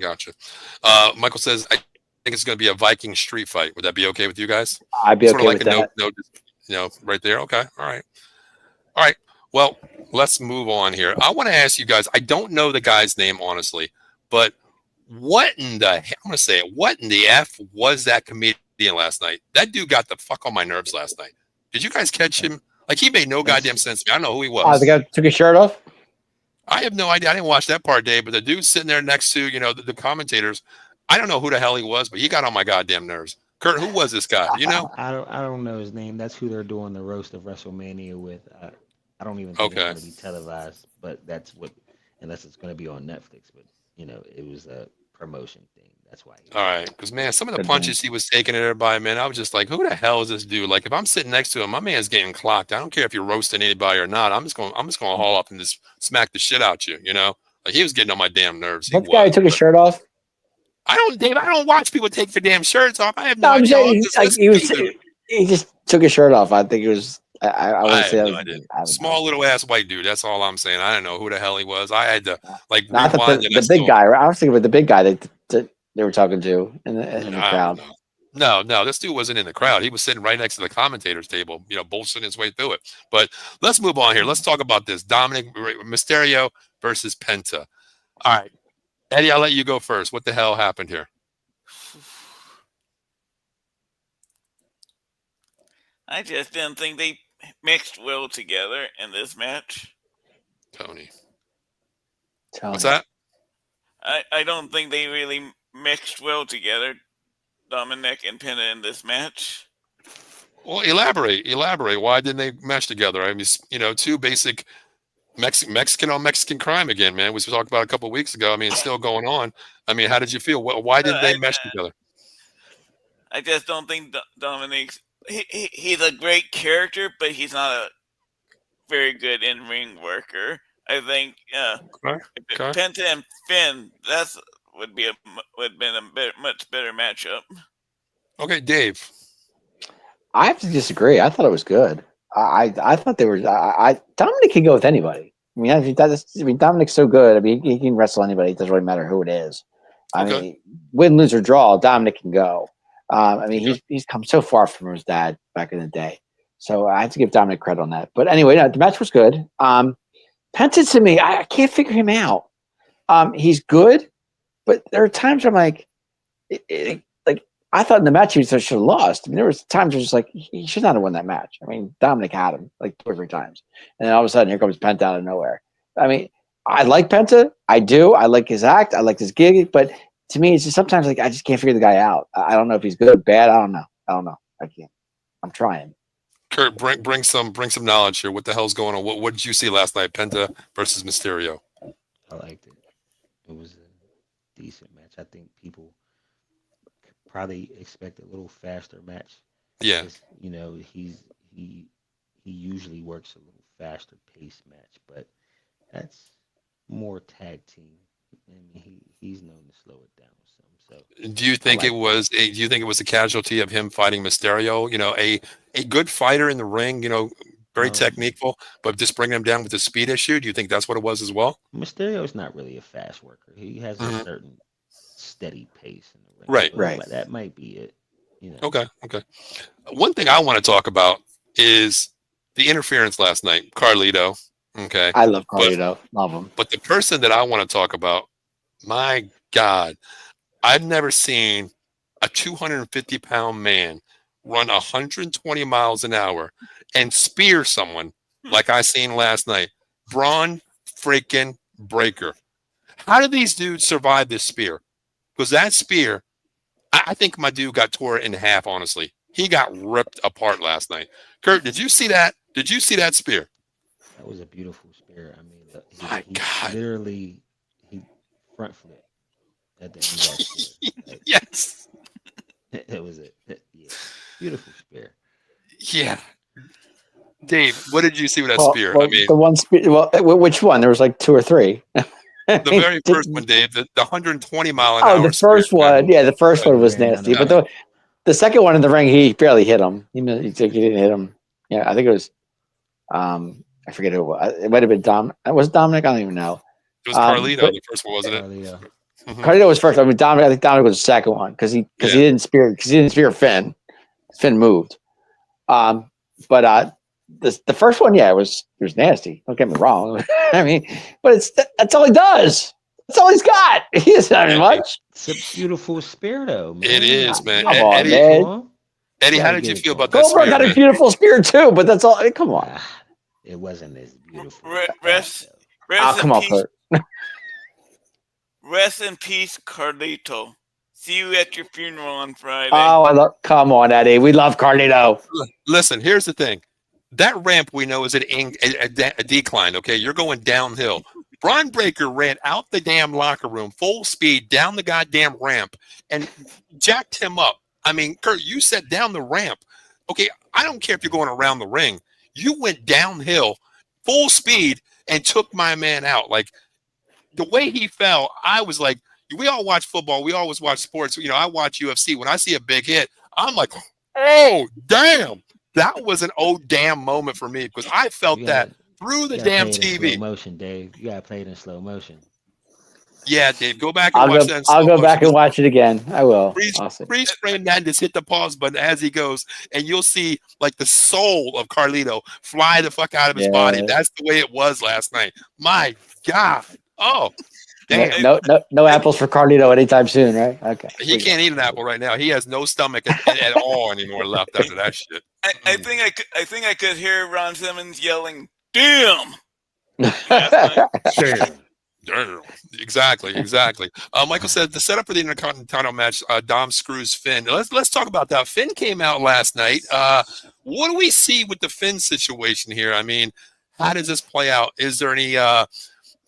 Michael says, I think it's going to be a Viking street fight. Would that be okay with you guys? I'd be Sort okay of like with a that. right there. Okay. All right. All right. Well, let's move on here. I want to ask you guys. I don't know the guy's name, honestly, but what in the I'm going to say it. What in the F was that comedian last night? That dude got the fuck on my nerves last night. Did you guys catch him? Like, he made no goddamn sense to me. I don't know who he was. The guy took his shirt off. I have no idea. I didn't watch that part, Dave, but the dude sitting there next to, the commentators, I don't know who the hell he was, but he got on my goddamn nerves. Kurt, who was this guy? You know? I don't know his name. That's who they're doing the roast of WrestleMania with. I don't even think it's Okay. going to be televised, but that's what, unless it's going to be on Netflix. But it was a promotion thing. That's why. All right. Because, man, some of the punches he was taking at everybody, man, I was just like, who the hell is this dude? Like, if I'm sitting next to him, my man's getting clocked. I don't care if you're roasting anybody or not. I'm just going to haul up and just smack the shit out you, Like, he was getting on my damn nerves. That guy took his shirt off. I don't watch people take their damn shirts off. I have no I'm idea. saying, he just took his shirt off. I think it was. I would say no idea. Small little ass white dude. That's all I'm saying. I don't know who the hell he was. I had to rewind the big guy. I was thinking about the big guy that they were talking to in the crowd. No, this dude wasn't in the crowd. He was sitting right next to the commentators table, bullshitting his way through it. But let's move on here. Let's talk about this. Dominic Mysterio versus Penta. All right. Eddie, I'll let you go first. What the hell happened here? I just didn't think they mixed well together in this match. Tony. What's that? I don't think they really mixed well together, Dominic and Penta, in this match. Well, elaborate. Why didn't they mesh together? I mean, two basic Mexican on Mexican crime again, man. We talked about a couple of weeks ago. I mean, it's still going on. I mean, how did you feel? Why didn't they mesh together? I just don't think Dominic's. He's a great character, but he's not a very good in-ring worker. I think Penta and Finn, would have been a much better matchup. Okay, Dave. I have to disagree. I thought it was good. I thought they were. Dominic can go with anybody. I mean, Dominic's so good. I mean, he can wrestle anybody. It doesn't really matter who it is. I mean, win, lose, or draw, Dominic can go. I mean, he's come so far from his dad back in the day. So I have to give Dominic credit on that. But anyway, the match was good. Penta, to me, I can't figure him out. He's good, but there are times I'm like, I thought in the match he should have lost. I mean, there was times where it's like he should not have won that match. I mean, Dominic had him like 2 or 3 times, and then all of a sudden here comes Penta out of nowhere. I mean, I like Penta. I do. I like his act. I like his gig. But to me, it's just sometimes like I just can't figure the guy out. I don't know if he's good or bad. I don't know. I can't. I'm trying. Kurt, bring some knowledge here. What the hell's going on? What did you see last night? Penta versus Mysterio. I liked it. It was a decent match. I think people probably expect a little faster match. Yeah. He usually works a little faster paced match, but that's more tag team. I mean, he's known to slow it down some. So do you think it was a casualty of him fighting Mysterio? A good fighter in the ring, very technical, but just bringing him down with the speed issue. Do you think that's what it was as well? Mysterio's not really a fast worker. He has a certain steady pace in the ring. Right. But that might be it. Okay. One thing I want to talk about is the interference last night. Carlito, Okay. I love Carlito. Love him. But the person that I want to talk about, my God, I've never seen a 250-pound man run 120 miles an hour and spear someone like I seen last night. Braun freaking Breaker. How did these dudes survive this spear? Because that spear, I think my dude got tore in half, honestly. He got ripped apart last night. Kurt, did you see that? Did you see that spear? That was a beautiful spear. I mean, My God. literally he front flipped at the end of that spear. Like, Yes. it was beautiful spear. Yeah. Dave, what did you see with that Well, spear? well, I mean, the one spear. Well, which one? There was like 2 or 3. the very first one, Dave, the 120 mile an Oh, hour the first spear. one. Yeah, the first one was Ran down nasty. the But the second one in the ring, he barely hit him. He didn't hit him. Yeah, I think it was. I forget who it was. It might have been Dom. Was it Dominic? I don't even know. It was Carlito, But the first one, wasn't it? Carlito. Mhm. Carlito was first. I mean, Dominic. I think Dominic was the second one because he didn't spear Finn. Finn moved. But the first one, yeah, it was nasty. Don't get me wrong. I mean, but that's all he does. That's all he's got. He doesn't have much. It's a beautiful spear, though, man. It is, man. Come on, Eddie, man. Eddie, how gotta did you give it feel to about him. that Goldberg spear, had a man? beautiful spear too, but that's all. Come on. It wasn't as beautiful. Rest Oh, in come on, peace. Kurt. Rest in peace, Carlito. See you at your funeral on Friday. Oh, come on, Eddie. We love Carlito. Listen, here's the thing. That ramp we know is a decline, okay? You're going downhill. Braun Breaker ran out the damn locker room, full speed, down the goddamn ramp, and jacked him up. I mean, Kurt, you said down the ramp. Okay, I don't care if you're going around the ring. You went downhill, full speed, and took my man out. Like, the way he fell, I was like, we all watch football. We always watch sports. You know, I watch UFC. When I see a big hit, I'm like, oh, damn. That was an oh, damn moment for me because I felt that through the damn play it in TV. slow motion, Dave. You gotta play it in slow motion. Yeah, Dave, go back and watch that in slow I'll go back motion. and watch it again. I will. Freeze frame that and just hit the pause button as he goes, and you'll see like the soul of Carlito fly the fuck out of his body. That's the way it was last night. My God. Oh, damn. No apples for Carlito anytime soon, right? Okay. He can't eat an apple right now. He has no stomach at all anymore left after that shit. I think I could hear Ron Simmons yelling, "Damn!" Damn. Exactly. Michael said the setup for the Intercontinental match, Dom screws Finn. Let's talk about that. Finn came out last night. What do we see with the Finn situation here? I mean, how does this play out? Is there any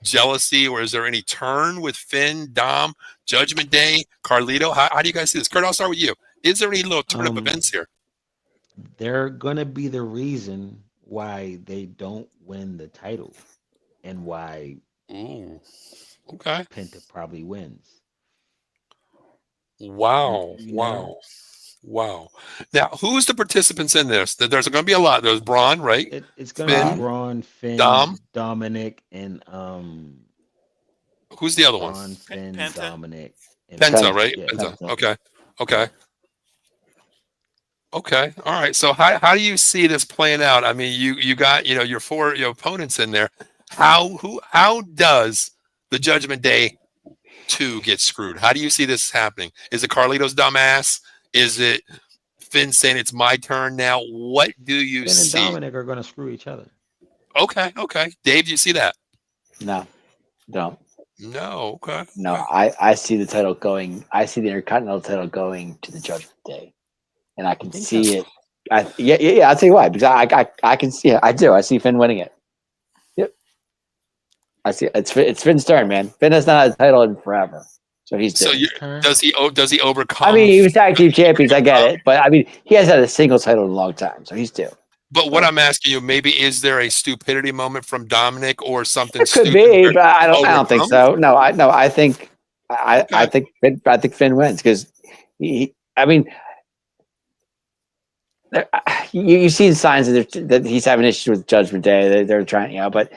jealousy or is there any turn with Finn, Dom, Judgment Day, Carlito? How do you guys see this? Kurt, I'll start with you. Is there any little turn up events here? They're gonna be the reason why they don't win the title and why Penta probably wins. Wow. Now, who's the participants in this? There's going to be a lot. There's Braun, right? It's gonna be Braun, Finn, Dom, Dominic, and who's the other one? Braun, Finn, Penta. Dominic, and Penta, right? Yeah, Penta. Okay. All right. So how do you see this playing out? I mean, you got your four opponents in there. How does the Judgment Day 2 get screwed? How do you see this happening? Is it Carlito's dumbass? Is it Finn saying it's my turn now? What do you see? Finn and Dominic are going to screw each other. Okay. Dave, do you see that? No, don't. No. Okay. No, I see the title going. I see the Intercontinental title going to the Judgment Day, and I can see it. Yeah. I'll tell you why. Because I can see it. I do. I see Finn winning it. Yep. I see it's Finn's turn, man. Finn has not had a title in forever, so he's So does he overcome? I mean, he was tag team champions. I get it, but I mean, he hasn't had a single title in a long time, so he's due. But what I'm asking you, maybe is there a stupidity moment from Dominic or something? It could be, but I don't think so. No, I think Finn wins because I mean, you've seen signs that he's having issues with Judgment Day. They're trying, but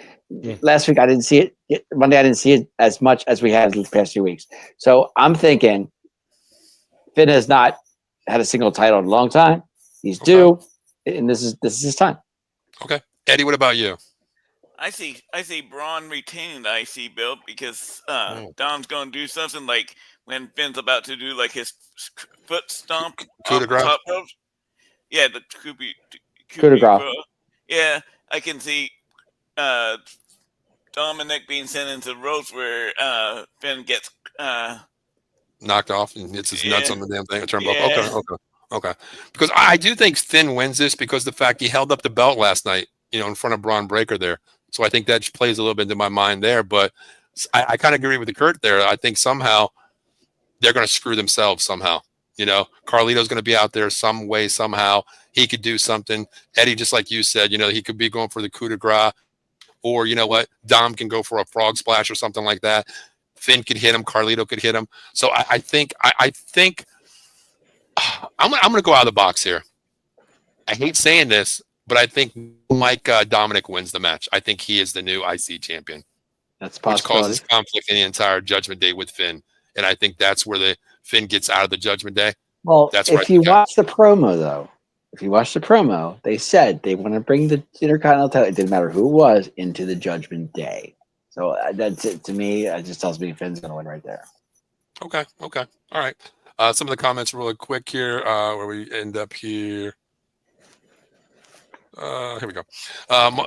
last week I didn't see it. Monday I didn't see it as much as we had the past few weeks. So I'm thinking Finn has not had a single title in a long time. He's due. And this is his time. Okay. Eddie, what about you? I see Braun retaining the IC belt because Oh. Dom's going to do something like when Finn's about to do like his foot stomp Coup off de the grace. top rope. Yeah, the Coup de coup grace. Yeah, I can see Dominic being sent into the ropes where Finn gets Knocked off and hits his nuts yeah, on the damn thing. yeah. Okay. Because I do think Finn wins this because the fact he held up the belt last night, in front of Braun Breaker there. So I think that plays a little bit into my mind there. But I kind of agree with the Kurt there. I think somehow they're going to screw themselves somehow. Carlito's going to be out there some way, somehow. He could do something. Eddie, just like you said, he could be going for the coup de grace. Or, you know what? Dom can go for a frog splash or something like that. Finn could hit him. Carlito could hit him. So I think I'm going to go out of the box here. I hate saying this, but I think Mike Dominic wins the match. I think he is the new IC champion. That's a which possibility. causes conflict in the entire Judgment Day with Finn. And I think that's where the Finn gets out of the Judgment Day. Well, That's where if you watch the promo, though, they said they want to bring the Intercontinental title, it didn't matter who it was, into the Judgment Day. So that's it to me. It just tells me Finn's going to win right there. Okay. All right. Some of the comments really quick here, where we end up here. Here we go.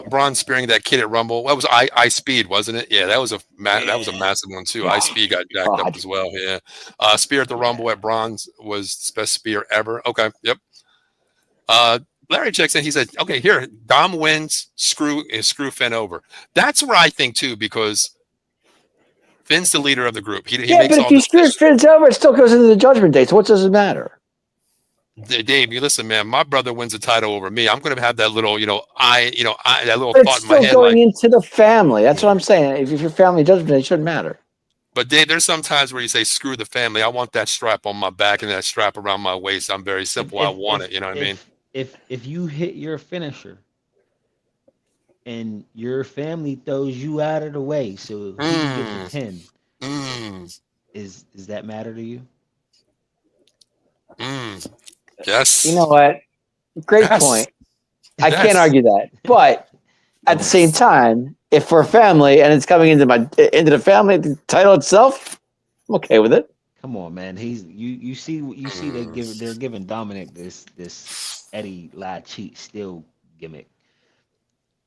Braun spearing that kid at Rumble. That was I Speed, wasn't it? Yeah, that was a massive one too. I Speed got jacked up as well. Yeah. Spear at the Rumble at Braun's was the best spear ever. Okay. Yep. Larry checks in. He said, "Okay, here, Dom wins. Screw Finn over." That's where I think too, because Finn's the leader of the group. He makes but all if you the screw Finn's over, it still goes into the Judgment Day. So what does it matter? Dave, you listen, man. My brother wins the title over me. I'm going to have that little, that little But thought it's in my still head, going into the family. That's what I'm saying. If your family Judgment Day, it shouldn't matter. But Dave, there's some times where you say, "Screw the family." I want that strap on my back and that strap around my waist. I'm very simple. I want it. You know what I mean? If you hit your finisher and your family throws you out of the way, so he can get the pin, is that matter to you? Yes. You know what? Great point. I can't argue that. But at the same time, if we're family and it's coming into the family, the title itself, I'm okay with it. Come on, man. You see they're giving Dominic this Eddie lie cheat steal gimmick.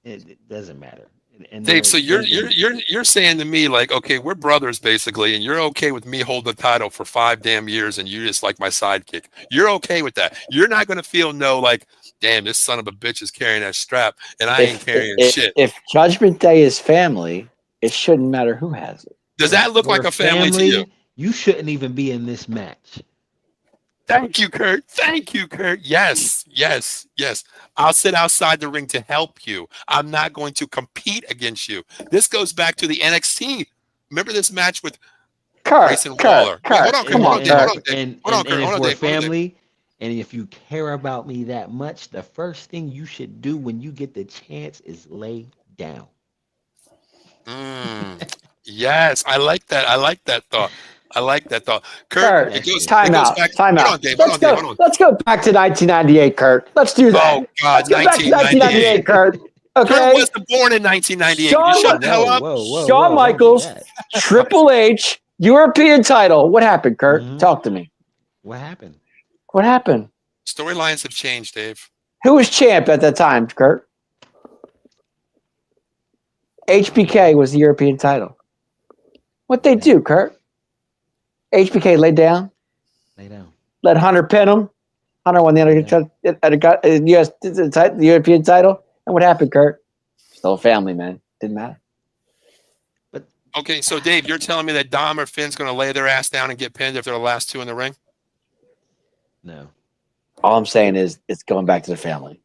It doesn't matter. And Dave, so you're saying to me, like, okay, we're brothers basically, and you're okay with me holding the title for 5 damn years, and you just like my sidekick. You're okay with that. You're not going to feel like, damn, this son of a bitch is carrying that strap, and I ain't carrying shit. If Judgment Day is family, it shouldn't matter who has it. Does that look like a family to you? You shouldn't even be in this match. Thank you, Kurt. Yes. I'll sit outside the ring to help you. I'm not going to compete against you. This goes back to the NXT. Remember this match with Grayson Waller? Hold on, come on, Kurt. And if we're family, and if you care about me that much, the first thing you should do when you get the chance is lay down. Yes, I like that. I like that thought. Kurt, time out. Let's go back to 1998, Kurt. Let's do that. Oh, God, let's go back to 1998, Kurt. Okay. Kurt wasn't born in 1998. Shut the hell up. Shawn Michaels, Triple H, European title. What happened, Kurt? Talk to me. What happened? Storylines have changed, Dave. Who was champ at that time, Kurt? HBK was the European title. What'd they do, Kurt? HBK laid down. Let Hunter pin him. Hunter won the European title. And what happened, Kurt? Still a family, man. Didn't matter. But okay, so Dave, you're telling me that Dom or Finn's going to lay their ass down and get pinned if they're the last two in the ring? No. All I'm saying is it's going back to the family.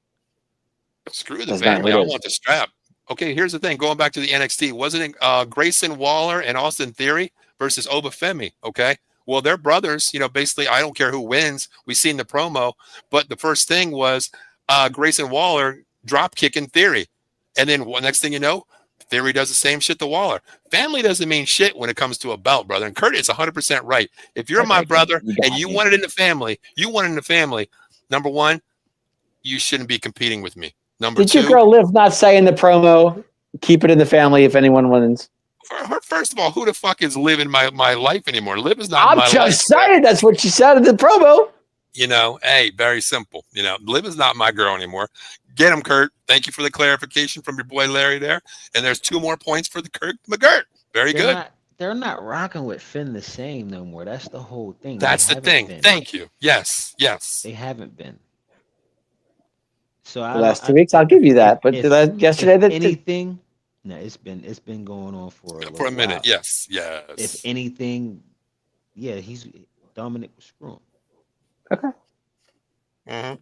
Screw the family. I want the strap. Okay, here's the thing. Going back to the NXT, wasn't it Grayson Waller and Austin Theory versus Obafemi? Okay. Well, they're brothers. Basically, I don't care who wins. We've seen the promo. But the first thing was Grayson Waller drop kicking Theory. And then next thing you know, Theory does the same shit to Waller. Family doesn't mean shit when it comes to a belt, brother. And Kurt is 100% right. If you're my brother and you want it in the family, number one, you shouldn't be competing with me. Number two. Did your girl Liv not say in the promo, keep it in the family if anyone wins. First of all, who the fuck is living my life anymore? Liv is not I'm my life. just saying that's what she said in the promo. Hey, very simple. Liv is not my girl anymore. Get him, Kurt. Thank you for the clarification from your boy Larry there. And there's 2 more points for the Kurt McGirt. Very good. They're not rocking with Finn the same no more. That's the whole thing. That's the thing. Thank you. Yes. They haven't been. So The last 2 weeks, I'll give you that. But yesterday, anything, no, it's been going on for a minute. While. Yes. If anything, yeah, Dominic was screwing. Okay. Mm-hmm.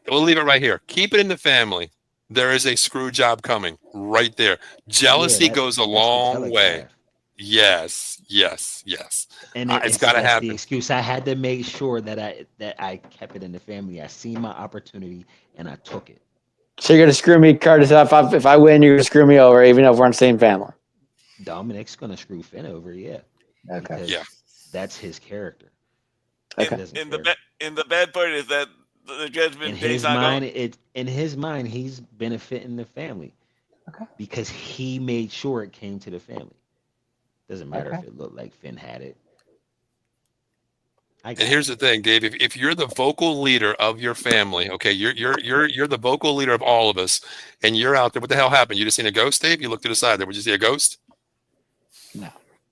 We'll leave it right here. Keep it in the family. There is a screw job coming right there. Jealousy goes a long way. Yes. And it's got to happen. The excuse. I had to make sure that I kept it in the family. I seen my opportunity and I took it. So you're gonna screw me, Curtis. If I win, you're gonna screw me over, even if we're on the same family. Dominic's gonna screw Finn over, yeah. Okay. Yeah. That's his character. Okay. And the bad part is that the Judgment Day's not going. In his mind, he's benefiting the family. Okay. Because he made sure it came to the family. Doesn't matter if it looked like Finn had it. And here's the thing, Dave. If you're the vocal leader of your family, okay, you're the vocal leader of all of us, and you're out there. What the hell happened? You just seen a ghost, Dave? You looked to the side there. Would you see a ghost? No.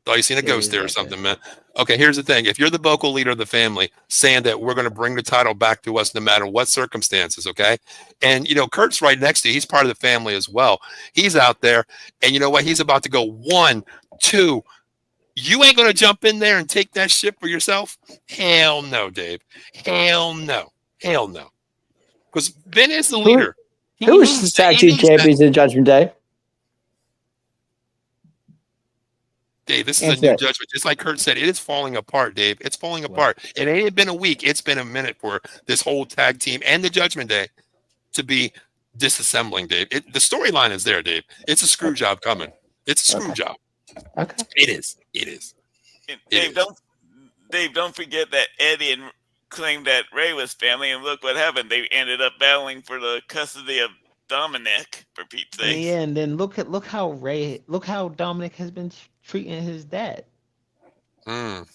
Oh, you seen a ghost there or something, man? Okay, here's the thing. If you're the vocal leader of the family, saying that we're going to bring the title back to us no matter what circumstances, okay? And, Kurt's right next to you. He's part of the family as well. He's out there, and you know what? He's about to go 1, 2. You ain't going to jump in there and take that shit for yourself? Hell no, Dave. Hell no. Because Ben is the leader. Who is the tag team champions in Judgment Day? Dave, this is a new judgment. Just like Kurt said, it is falling apart, Dave. It's falling apart. It ain't been a week. It's been a minute for this whole tag team and the Judgment Day to be disassembling, Dave. The storyline is there, Dave. It's a screw job coming. It's a screw job. Okay. It is. Dave, don't forget that Eddie claimed that Ray was family, and look what happened. They ended up battling for the custody of Dominic, for Pete's sake. Yeah, and then look how Dominic has been treating his dad. I'm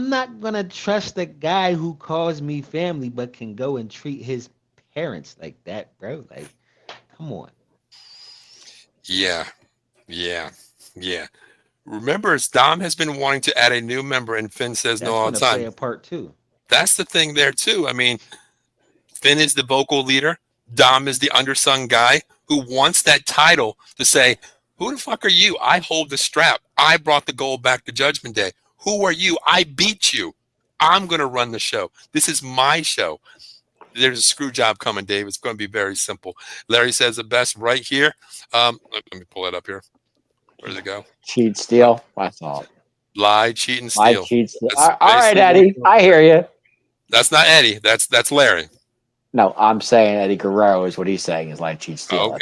not gonna trust the guy who calls me family but can go and treat his parents like that, bro. Like, come on. Yeah. Remember, Dom has been wanting to add a new member, and Finn says no all the time. Play a part too. That's the thing there too. I mean, Finn is the vocal leader. Dom is the undersung guy who wants that title to say, who the fuck are you? I hold the strap. I brought the gold back to Judgment Day. Who are you? I beat you. I'm going to run the show. This is my show. There's a screw job coming, Dave. It's going to be very simple. Larry says the best right here. Let me pull it up here. Where does it go? Cheat, steal. That's all. Lie, cheat, and steal. Lie, cheat, steal. All right, Eddie. I hear you. That's not Eddie. That's Larry. No, I'm saying Eddie Guerrero is what he's saying is lie, cheat, steal.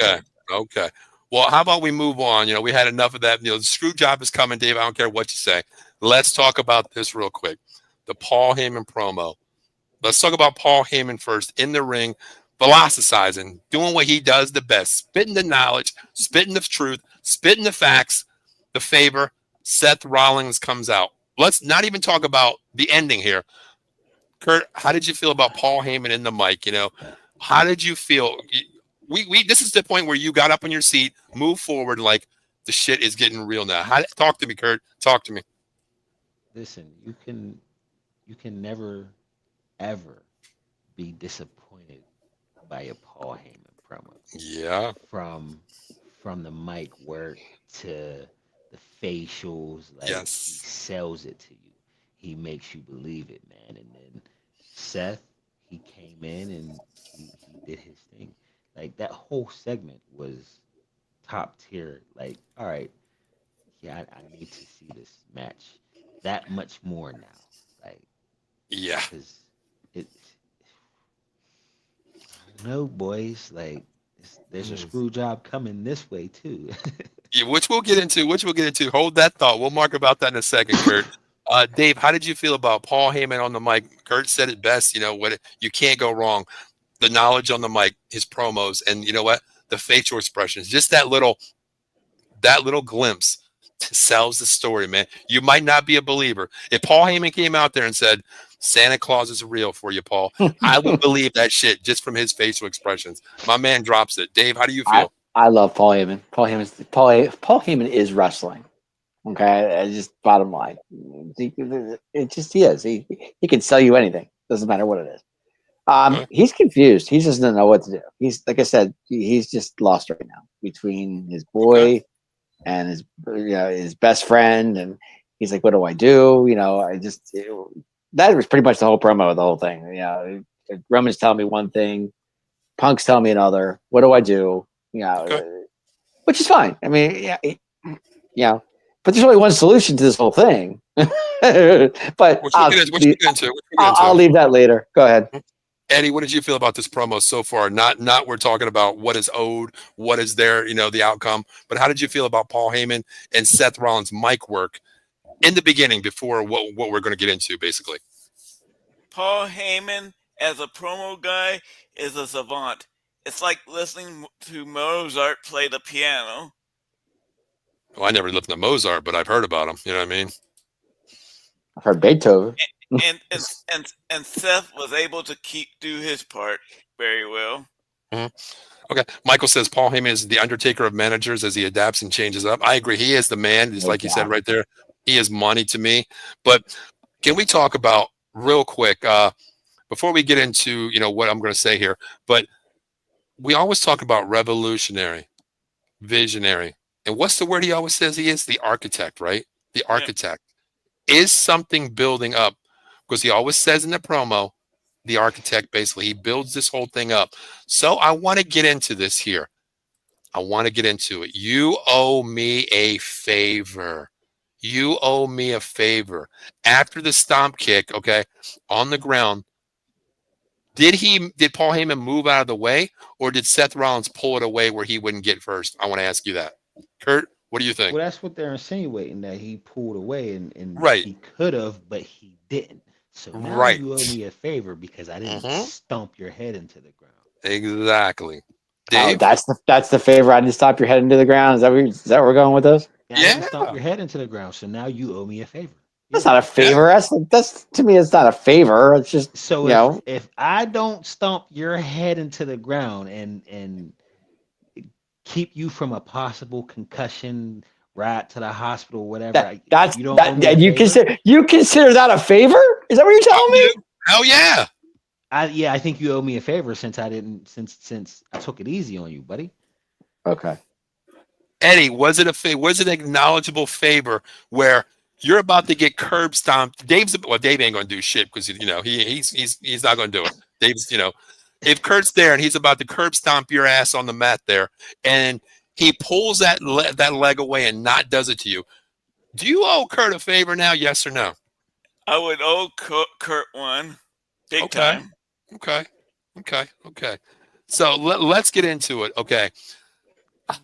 Okay. Well, how about we move on? We had enough of that. The screw job is coming, Dave. I don't care what you say. Let's talk about this real quick. The Paul Heyman promo. Let's talk about Paul Heyman first in the ring, philosophizing, doing what he does the best, spitting the knowledge, spitting the truth, spitting the facts, the favor. Seth Rollins comes out. Let's not even talk about the ending here. Kurt, how did you feel about Paul Heyman in the mic? How did you feel? This is the point where you got up on your seat, move forward, like the shit is getting real now. Talk to me, Kurt. Talk to me. Listen, you can never ever be disappointed by a Paul Heyman promo. Yeah. From the mic work to the facials, like yes. He sells it to you. He makes you believe it, man. And then Seth, he came in and he did his thing. Like, that whole segment was top tier. Like, all right, yeah, I need to see this match that much more now. Like, yeah, because no, boys, like, there's a screw job coming this way too. Yeah, which we'll get into. Hold that thought. We'll mark about that in a second, Kurt. Dave, how did you feel about Paul Heyman on the mic? Kurt said it best. What you can't go wrong. The knowledge on the mic, his promos, and you know what? the facial expressions, just that little glimpse sells the story, man. You might not be a believer. If Paul Heyman came out there and said, Santa Claus is real for you, Paul, I would believe that shit just from his facial expressions. My man drops it. Dave, how do you feel? I love Paul Heyman. Paul Heyman is wrestling. Okay, it's just bottom line. It just he is. He can sell you anything. Doesn't matter what it is. He's confused. He just doesn't know what to do. He's, like I said, he's just lost right now between his boy and his best friend, and he's like, "What do I do?" That was pretty much the whole promo of the whole thing. Roman's telling me one thing, Punk's telling me another. What do I do? Which is fine. I mean, but there's only one solution to this whole thing. But I'll leave that later. Go ahead. Eddie, what did you feel about this promo so far? Not we're talking about what is owed, what is there, the outcome, but how did you feel about Paul Heyman and Seth Rollins' mic work in the beginning before what we're going to get into, basically? Paul Heyman, as a promo guy, is a savant. It's like listening to Mozart play the piano. Well, I never listened to Mozart, but I've heard about him. You know what I mean? I've heard Beethoven. And Seth was able to do his part very well. Mm-hmm. Okay. Michael says Paul Heyman is the Undertaker of managers as he adapts and changes up. I agree. He is the man. Just like you said right there. He is money to me. But can we talk about real quick before we get into what I'm going to say here? But we always talk about revolutionary, visionary, and what's the word he always says he is? The architect, right? The architect. Is something building up? Because he always says in the promo, the architect, basically, he builds this whole thing up. So I want to get into this here. I want to get into it. You owe me a favor. You owe me a favor. After the stomp kick, okay, on the ground, did Paul Heyman move out of the way, or did Seth Rollins pull it away where he wouldn't get first? I want to ask you that. Kurt, what do you think? Well, that's what they're insinuating, that he pulled away and right. He could have, but he didn't. So now you owe me a favor because I didn't stomp your head into the ground. Exactly. Dave? Oh, that's the favor. I didn't stomp your head into the ground. Is that where we're going with this? I didn't stomp your head into the ground. So now you owe me a favor. That's not a favor. That's to me. It's not a favor. It's just if I don't stomp your head into the ground and keep you from a possible concussion, ride to the hospital, whatever. You consider that a favor? Is that what you're telling me? Hell yeah. I think you owe me a favor since I took it easy on you, buddy. Okay. Eddie, was it an acknowledgeable favor where you're about to get curb stomped? Dave ain't gonna do shit because he's not gonna do it. Dave's if Kurt's there and he's about to curb stomp your ass on the mat there, and he pulls that leg away and not does it to you, do you owe Kurt a favor now? Yes or no? I would owe Kurt one, big time. Okay. So let's get into it. Okay.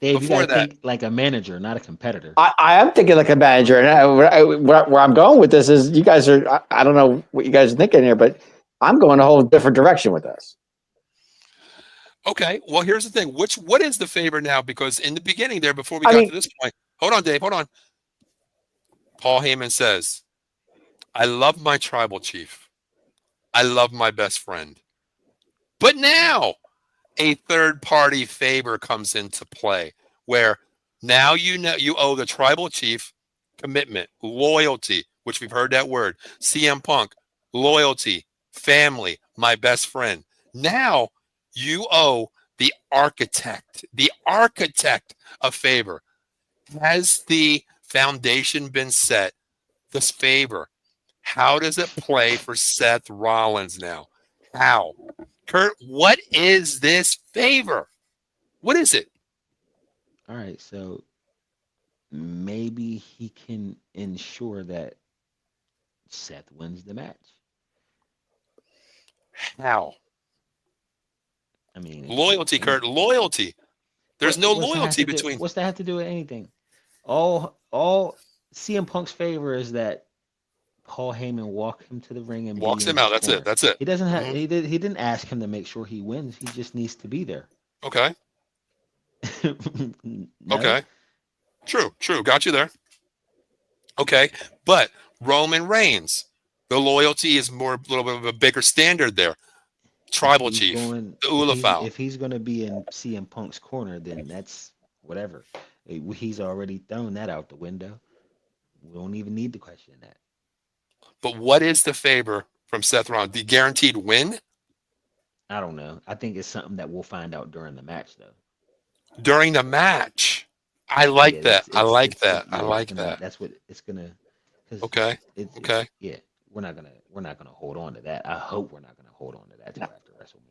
Dave, you gotta think like a manager, not a competitor. I am thinking like a manager, and where I'm going with this is you guys are. I don't know what you guys are thinking here, but I'm going a whole different direction with this. Okay, well, here's the thing. What is the favor now? Because in the beginning there, before we got to this point, hold on, Dave, hold on. Paul Heyman says, I love my tribal chief. I love my best friend. But now a third-party favor comes into play where now you owe the tribal chief commitment, loyalty, which we've heard that word, CM Punk, loyalty, family, my best friend. Now you owe the architect a favor. Has the foundation been set? This favor, how does it play for Seth Rollins now? How? Kurt, what is this favor? What is it? All right, so maybe he can ensure that Seth wins the match. How? I mean, loyalty, Kurt. Loyalty. There's no loyalty between. What's that have to do with anything? All CM Punk's favor is that Paul Heyman walk him to the ring and walks him out. That's it. He doesn't have. He didn't ask him to make sure he wins. He just needs to be there. Okay. No? Okay. True. Got you there. Okay. But Roman Reigns, the loyalty is more a little bit of a bigger standard there. Tribal chief, the Ulafau. If he's going to be in CM Punk's corner, then that's whatever. He's already thrown that out the window. We don't even need to question that. But what is the favor from Seth Rollins? The guaranteed win I don't know. I think it's something that we'll find out during the match, though. during the match. I like Yeah, that. I like it's- that. yeah, I it's like gonna- that. That's what it's gonna. 'Cause Okay. Okay. Yeah, we're not gonna hold on to that. I hope we're not gonna hold on to that till after WrestleMania.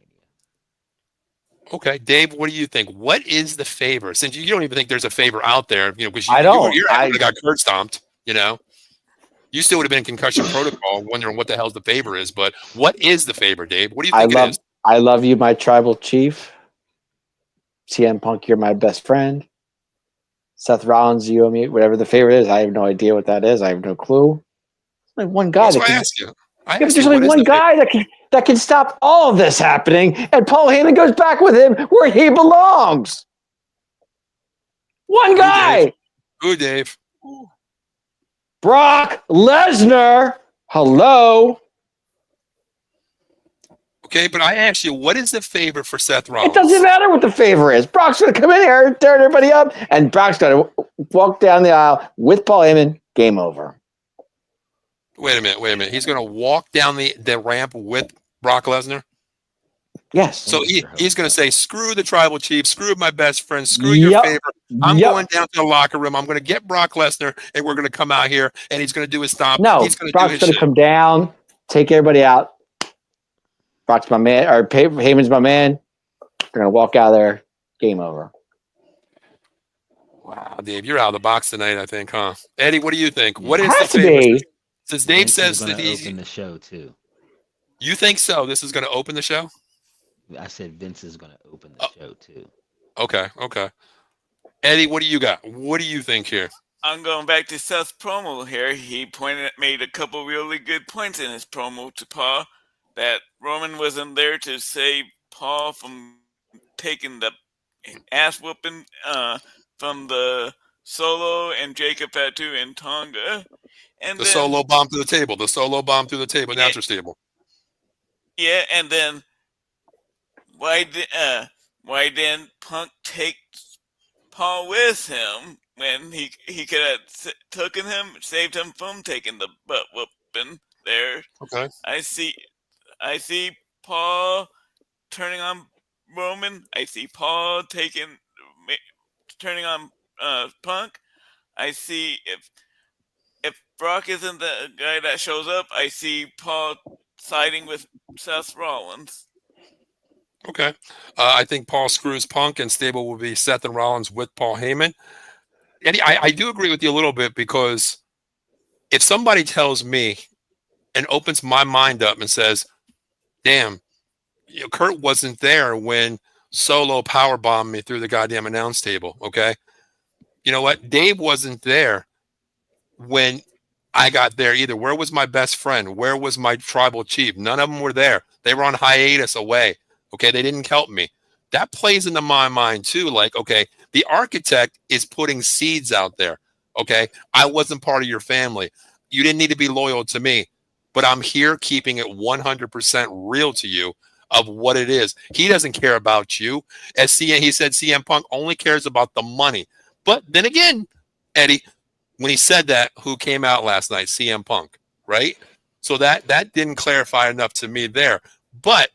Okay, Dave, what do you think? What is the favor? Since you don't even think there's a favor out there, because I don't. you're I got curb stomped. You still would have been in concussion protocol, wondering what the hell's the favor is. But what is the favor, Dave? What do you think it is? I love you, my tribal chief. CM Punk, you're my best friend. Seth Rollins, you owe me whatever the favor is. I have no idea what that is. I have no clue. There's only one guy That's that why I can. ask you. There's only one guy that can stop all of this happening, and Paul Heyman goes back with him where he belongs. One guy. Who, Dave? Brock Lesnar. Hello. Okay, but I asked you, what is the favor for Seth Rollins? It doesn't matter what the favor is. Brock's going to come in here, turn everybody up, and Brock's going to walk down the aisle with Paul Heyman. Game over. Wait a minute. He's going to walk down the ramp with Brock Lesnar? Yes. So he's going to say, screw the tribal chief, screw my best friend, screw your favor. I'm going down to the locker room. I'm going to get Brock Lesnar, and we're going to come out here, and he's going to do his stomp. No, he's going to Brock's going to come down, take everybody out. Brock's my man, or Heyman's my man. They're going to walk out of there. Game over. Wow, Dave, you're out of the box tonight, I think, huh? Eddie, what do you think? What is Has the to favor? be. Since Dave Vince says is that gonna he's... open the show too. You think so? This is going to open the show? I said Vince is going to open the show too. Okay. Eddie, what do you got? What do you think here? I'm going back to Seth's promo here. He made a couple really good points in his promo to Paul, that Roman wasn't there to save Paul from taking the ass whooping from the Solo and Jacob Fatu and Tonga. And The then, solo bomb to the table. The solo bomb through the table. Yeah. Announcer's table. yeah, and then why didn't Punk take Paul with him when he could have taken him, saved him from taking the butt whooping there? Okay. I see Paul turning on Roman. I see Paul turning on Punk. I see if Brock isn't the guy that shows up, I see Paul siding with Seth Rollins. Okay. I think Paul screws Punk, and stable will be Seth and Rollins with Paul Heyman. Eddie, I do agree with you a little bit, because if somebody tells me and opens my mind up and says, damn, Kurt wasn't there when Solo powerbombed me through the goddamn announce table, okay? You know what? Dave wasn't there when I got there either. Where was my best friend? Where was my tribal chief? None of them were there. They were on hiatus away, okay? They didn't help me. That plays into my mind too. Like, okay, the architect is putting seeds out there, okay? I wasn't part of your family. You didn't need to be loyal to me, but I'm here keeping it 100% real to you of what it is. He doesn't care about you. He said CM Punk only cares about the money. But then again, Eddie, when he said that, who came out last night? CM Punk, right? So that didn't clarify enough to me there. But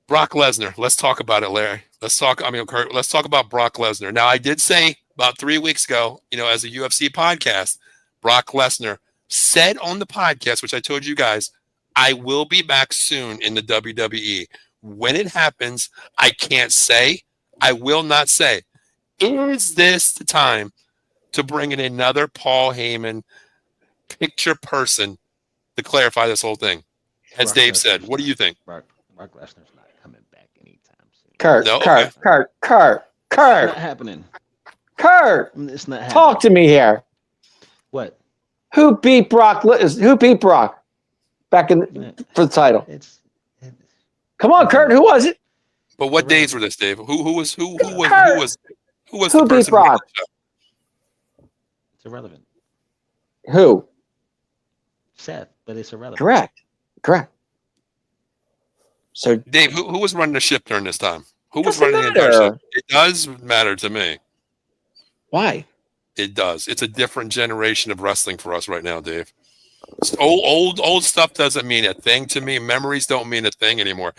Brock Lesnar, let's talk about it, Larry. Let's talk about Brock Lesnar. Now, I did say about 3 weeks ago, as a UFC podcast, Brock Lesnar said on the podcast, which I told you guys, I will be back soon in the WWE. When it happens, I can't say. I will not say. Is this the time to bring in another Paul Heyman picture person to clarify this whole thing? As Dave said, what do you think? Brock Lesnar's not coming back anytime soon. Kurt. It's not happening. Kurt. It's not happening. Talk to me here. What? Who beat Brock? Who beat Brock back for the title? It's Come on, Kurt. Who was it? But what Irrelevant. days were this, Dave? Who was Who the beat person? Brock? It's irrelevant. Who? Seth, but it's irrelevant. Correct. So Dave, who was running the ship during this time? Who was Doesn't running the entire matter. ship? It does matter to me. why? It does. It's a different generation of wrestling for us right now, Dave. Old stuff doesn't mean a thing to me. Memories don't mean a thing anymore.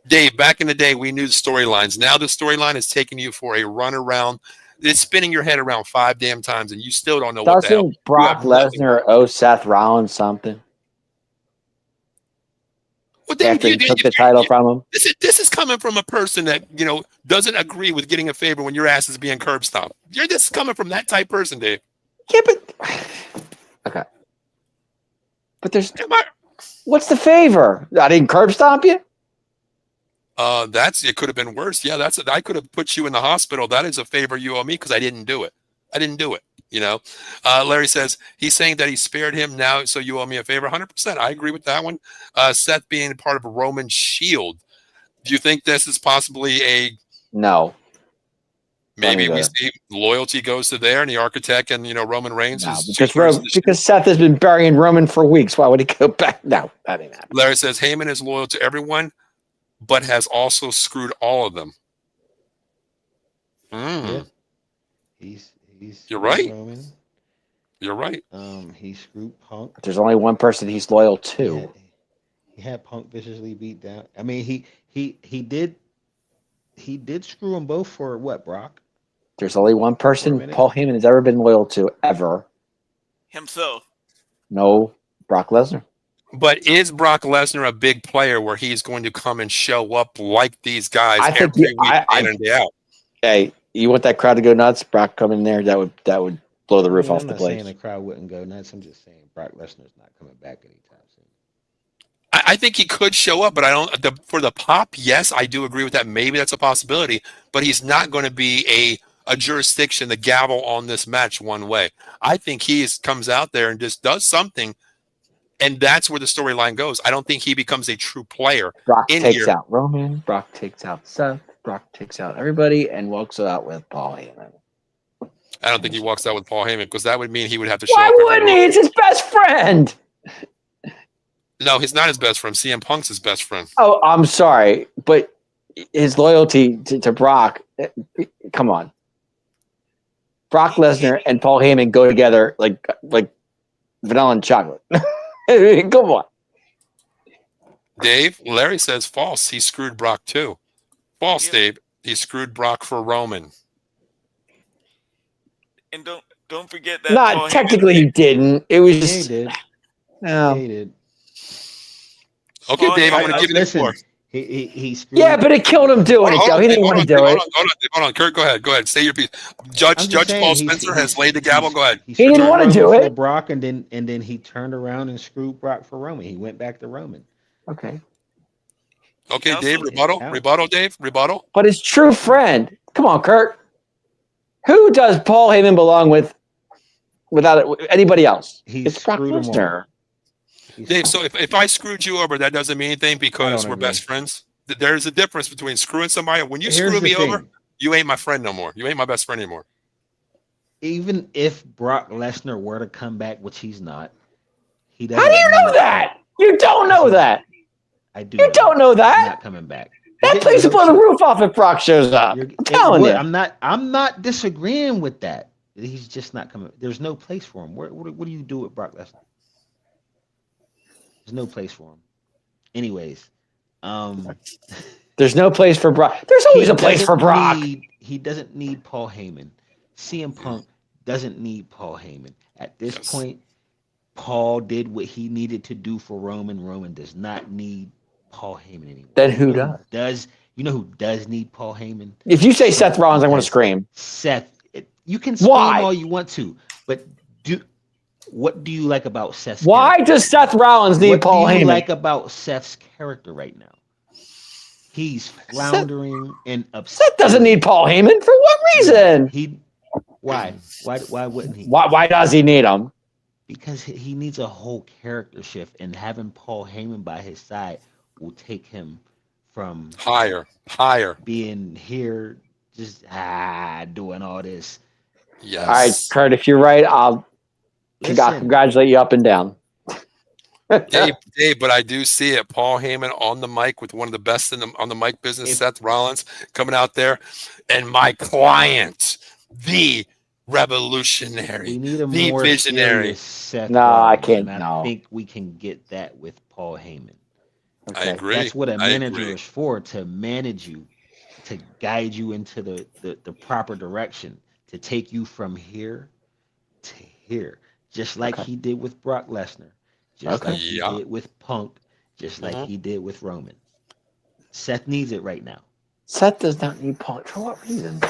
Dave, back in the day, we knew the storylines. Now the storyline is taking you for a run around. It's spinning your head around 5 damn times, and you still don't know what the hell. Doesn't Brock You have nothing. Lesnar owe Seth Rollins something Well, Dave, after he took the title from him? This is coming from a person that doesn't agree with getting a favor when your ass is being curb stomped. This is coming from that type person, Dave. Yeah, but okay. But there's Am I? what's the favor? I didn't curb stomp you. It could have been worse. Yeah, I could have put you in the hospital. That is a favor you owe me because I didn't do it. Larry says he's saying that he spared him now, so you owe me a favor. 100%. I agree with that one. Seth being part of a Roman Shield. Do you think this is possibly No. maybe Funny we that. see loyalty goes to there and the architect and Roman Reigns No, is because Seth has been burying Roman for weeks. Why would he go back? No, that ain't happening. Larry says Heyman is loyal to everyone, but has also screwed all of them. Yeah. He's You're right. Roman. You're right. He screwed Punk. There's only one person he's loyal to. He had Punk viciously beat down. I mean, he did screw them both for what, Brock? There's only one For a person minute. Paul Heyman has ever been loyal to, ever. Himself. No, Brock Lesnar. But is Brock Lesnar a big player where he's going to come and show up like these guys I think every week, day in and day out? Hey, you want that crowd to go nuts? Brock come in there, that would blow the roof off I'm the not place. saying the crowd wouldn't go nuts. I'm just saying Brock Lesnar's not coming back anytime soon. I think he could show up, but I don't. For the pop, yes, I do agree with that. Maybe that's a possibility, but he's not going to be a jurisdiction, the gavel on this match one way. I think he comes out there and just does something, and that's where the storyline goes. I don't think he becomes a true player. Brock in takes here. out Roman. Brock takes out Seth. Brock takes out everybody and walks out with Paul Heyman. I don't think he walks out with Paul Heyman because that would mean he would have to show Why up. every wouldn't he? week. It's his best friend. No, he's not his best friend. CM Punk's his best friend. Oh, I'm sorry, but his loyalty to Brock. Come on, Brock Lesnar and Paul Heyman go together like vanilla and chocolate. Come on. Dave, Larry says false. He screwed Brock too. False, Yeah. Dave. He screwed Brock for Roman. And don't forget that. Not Paul Heyman- technically, he didn't. It was Yeah, he just did. no. Yeah, he did. Okay, Paul Dave, I'm Heyman- going to give you the Listen, floor. he screwed. Yeah, but it killed him doing it. Though he didn't want to do it. Hold on, Kurt. Go ahead. Say your piece. Judge I'm just saying, Paul he's- Spencer has he's- laid the gavel. Go ahead. He didn't screwed wanna do Roman it. for Brock, and then he turned around and screwed Brock for Roman. He went back to Roman. Okay, Okay, Also- Dave. Rebuttal. Dave. Rebuttal. but his true friend. Come on, Kurt. Who does Paul Heyman belong with without anybody else? He It's Brock screwed him Lesnar. Dave. So if I screwed you over, that doesn't mean anything because don't we're agree. best friends. There's a difference between screwing somebody. When you Here's screw the me thing. over, you ain't my friend no more. You ain't my best friend anymore. Even if Brock Lesnar were to come back, which he's not, he doesn't. How do you know need- that? You don't know that. I do. You don't know He's that. not coming back. That place will blow the roof off if Brock shows up. I'm telling you. I'm not disagreeing with that. He's just not coming. There's no place for him. What do you do with Brock Lesnar? There's no place for him. Anyways, There's no place for Brock. There's always a place for Brock. He doesn't need Paul Heyman. CM Punk doesn't need Paul Heyman. At this Yes. point, Paul did what he needed to do for Roman. Roman does not need Paul Heyman anymore. Then who You know does? You know who does need Paul Heyman? If you say Seth Rollins, I want to scream. Seth. You can scream Why? all you want to, but what do you like about Seth's Why character? does Seth Rollins need What Paul do you Heyman? like about Seth's character right now? He's floundering and upset. Seth doesn't need Paul Heyman for what reason? Why wouldn't he? Why does he need him? Because he needs a whole character shift, and having Paul Heyman by his side will take him from Higher. being here, just doing all this. Yes. All right, Kurt, if you're right, I'll Listen, congratulate you up and down. Dave, but I do see it. Paul Heyman on the mic with one of the best on the mic business, Seth Rollins, coming out there. And my client, the revolutionary, we need a the more visionary. serious Seth No, Rollins, I can't. and No. I think we can get that with Paul Heyman. I Okay. agree. That's what a I manager agree. is for, to manage you, to guide you into the proper direction, to take you from here to here, just like Okay. he did with Brock Lesnar, just Okay. like he Yeah. did with Punk, just like Mhm. he did with Roman. Seth needs it right now. Seth does not need Paul. For what reason?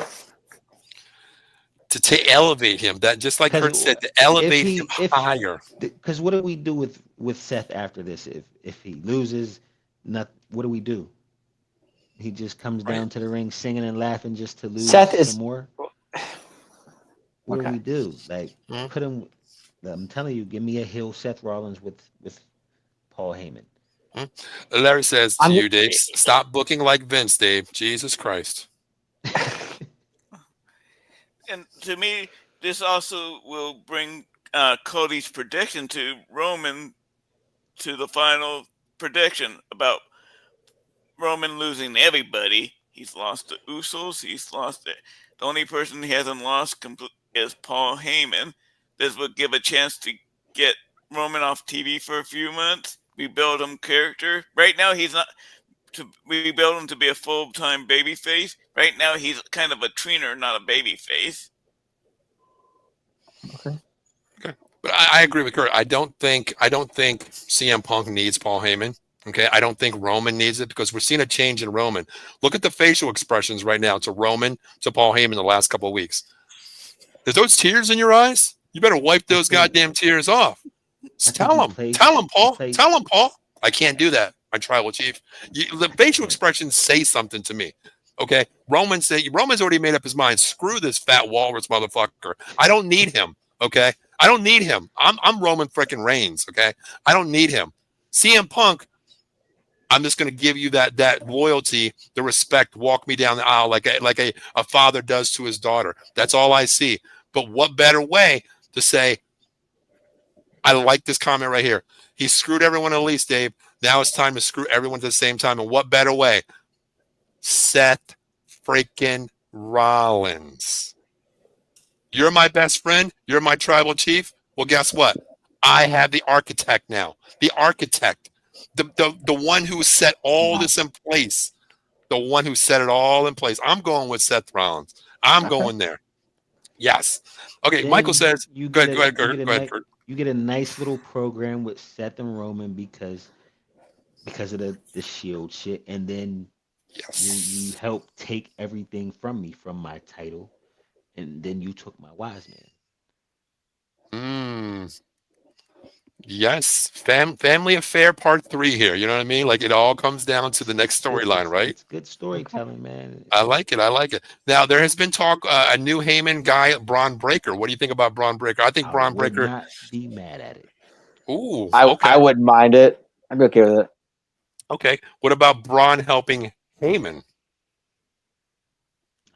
To elevate him, that just like Kurt said, to elevate him higher. Because what do we do with Seth after this? If he loses, what do we do? He just comes Right. down to the ring singing and laughing just to lose Seth is- some more. What do Okay. we do? Like Mhm. put him. I'm telling you, give me a heel Seth Rollins with Paul Heyman. Larry says to I'm- you, Dave, stop booking like Vince, Dave. Jesus Christ. And to me, this also will bring Cody's prediction to Roman to the final prediction about Roman losing everybody. He's lost the Usos. He's lost it. The only person he hasn't lost is Paul Heyman. This would give a chance to get Roman off TV for a few months. Rebuild him character. Right now, he's not. To rebuild him to be a full-time babyface. Right now, he's kind of a tweener, not a babyface. But I agree with Kurt. I don't think CM Punk needs Paul Heyman. Okay, I don't think Roman needs it because we're seeing a change in Roman. Look at the facial expressions right now to Roman, to Paul Heyman the last couple of weeks. There's those tears in your eyes. You better wipe those goddamn tears off. Tell him, Paul. Tell him, Paul. I can't do that. My tribal chief. The facial expressions say something to me. Okay, Roman's already made up his mind. Screw this fat walrus motherfucker. I don't need him. Okay, I don't need him. I'm Roman freaking Reigns. Okay, I don't need him. CM Punk, I'm just going to give you that loyalty, the respect, walk me down the aisle like a father does to his daughter. That's all I see. But what better way to say, I like this comment right here. He screwed everyone at least, Dave. Now it's time to screw everyone at the same time. And what better way? Seth freaking Rollins. You're my best friend. You're my tribal chief. Well, guess what? I have the architect now. The architect. The one who set all this in place. The one who set it all in place. I'm going with Seth Rollins. I'm going there. Yes. Okay, Then Michael says, go ahead, Kurt. You get a nice little program with Seth and Roman because of the Shield shit, and then you Yes. help take everything from me, from my title, and then you took my wise man. Yes. Family Affair Part 3 here. You know what I mean? Like it all comes down to the next storyline, right? It's good storytelling, man. I like it. Now there has been talk a new Heyman guy, Braun Breaker. What do you think about Braun Breaker? I think Braun would Breaker. not be mad at it. Ooh. I Okay. wouldn't mind it. I'd be okay with it. Okay. What about Braun helping Heyman?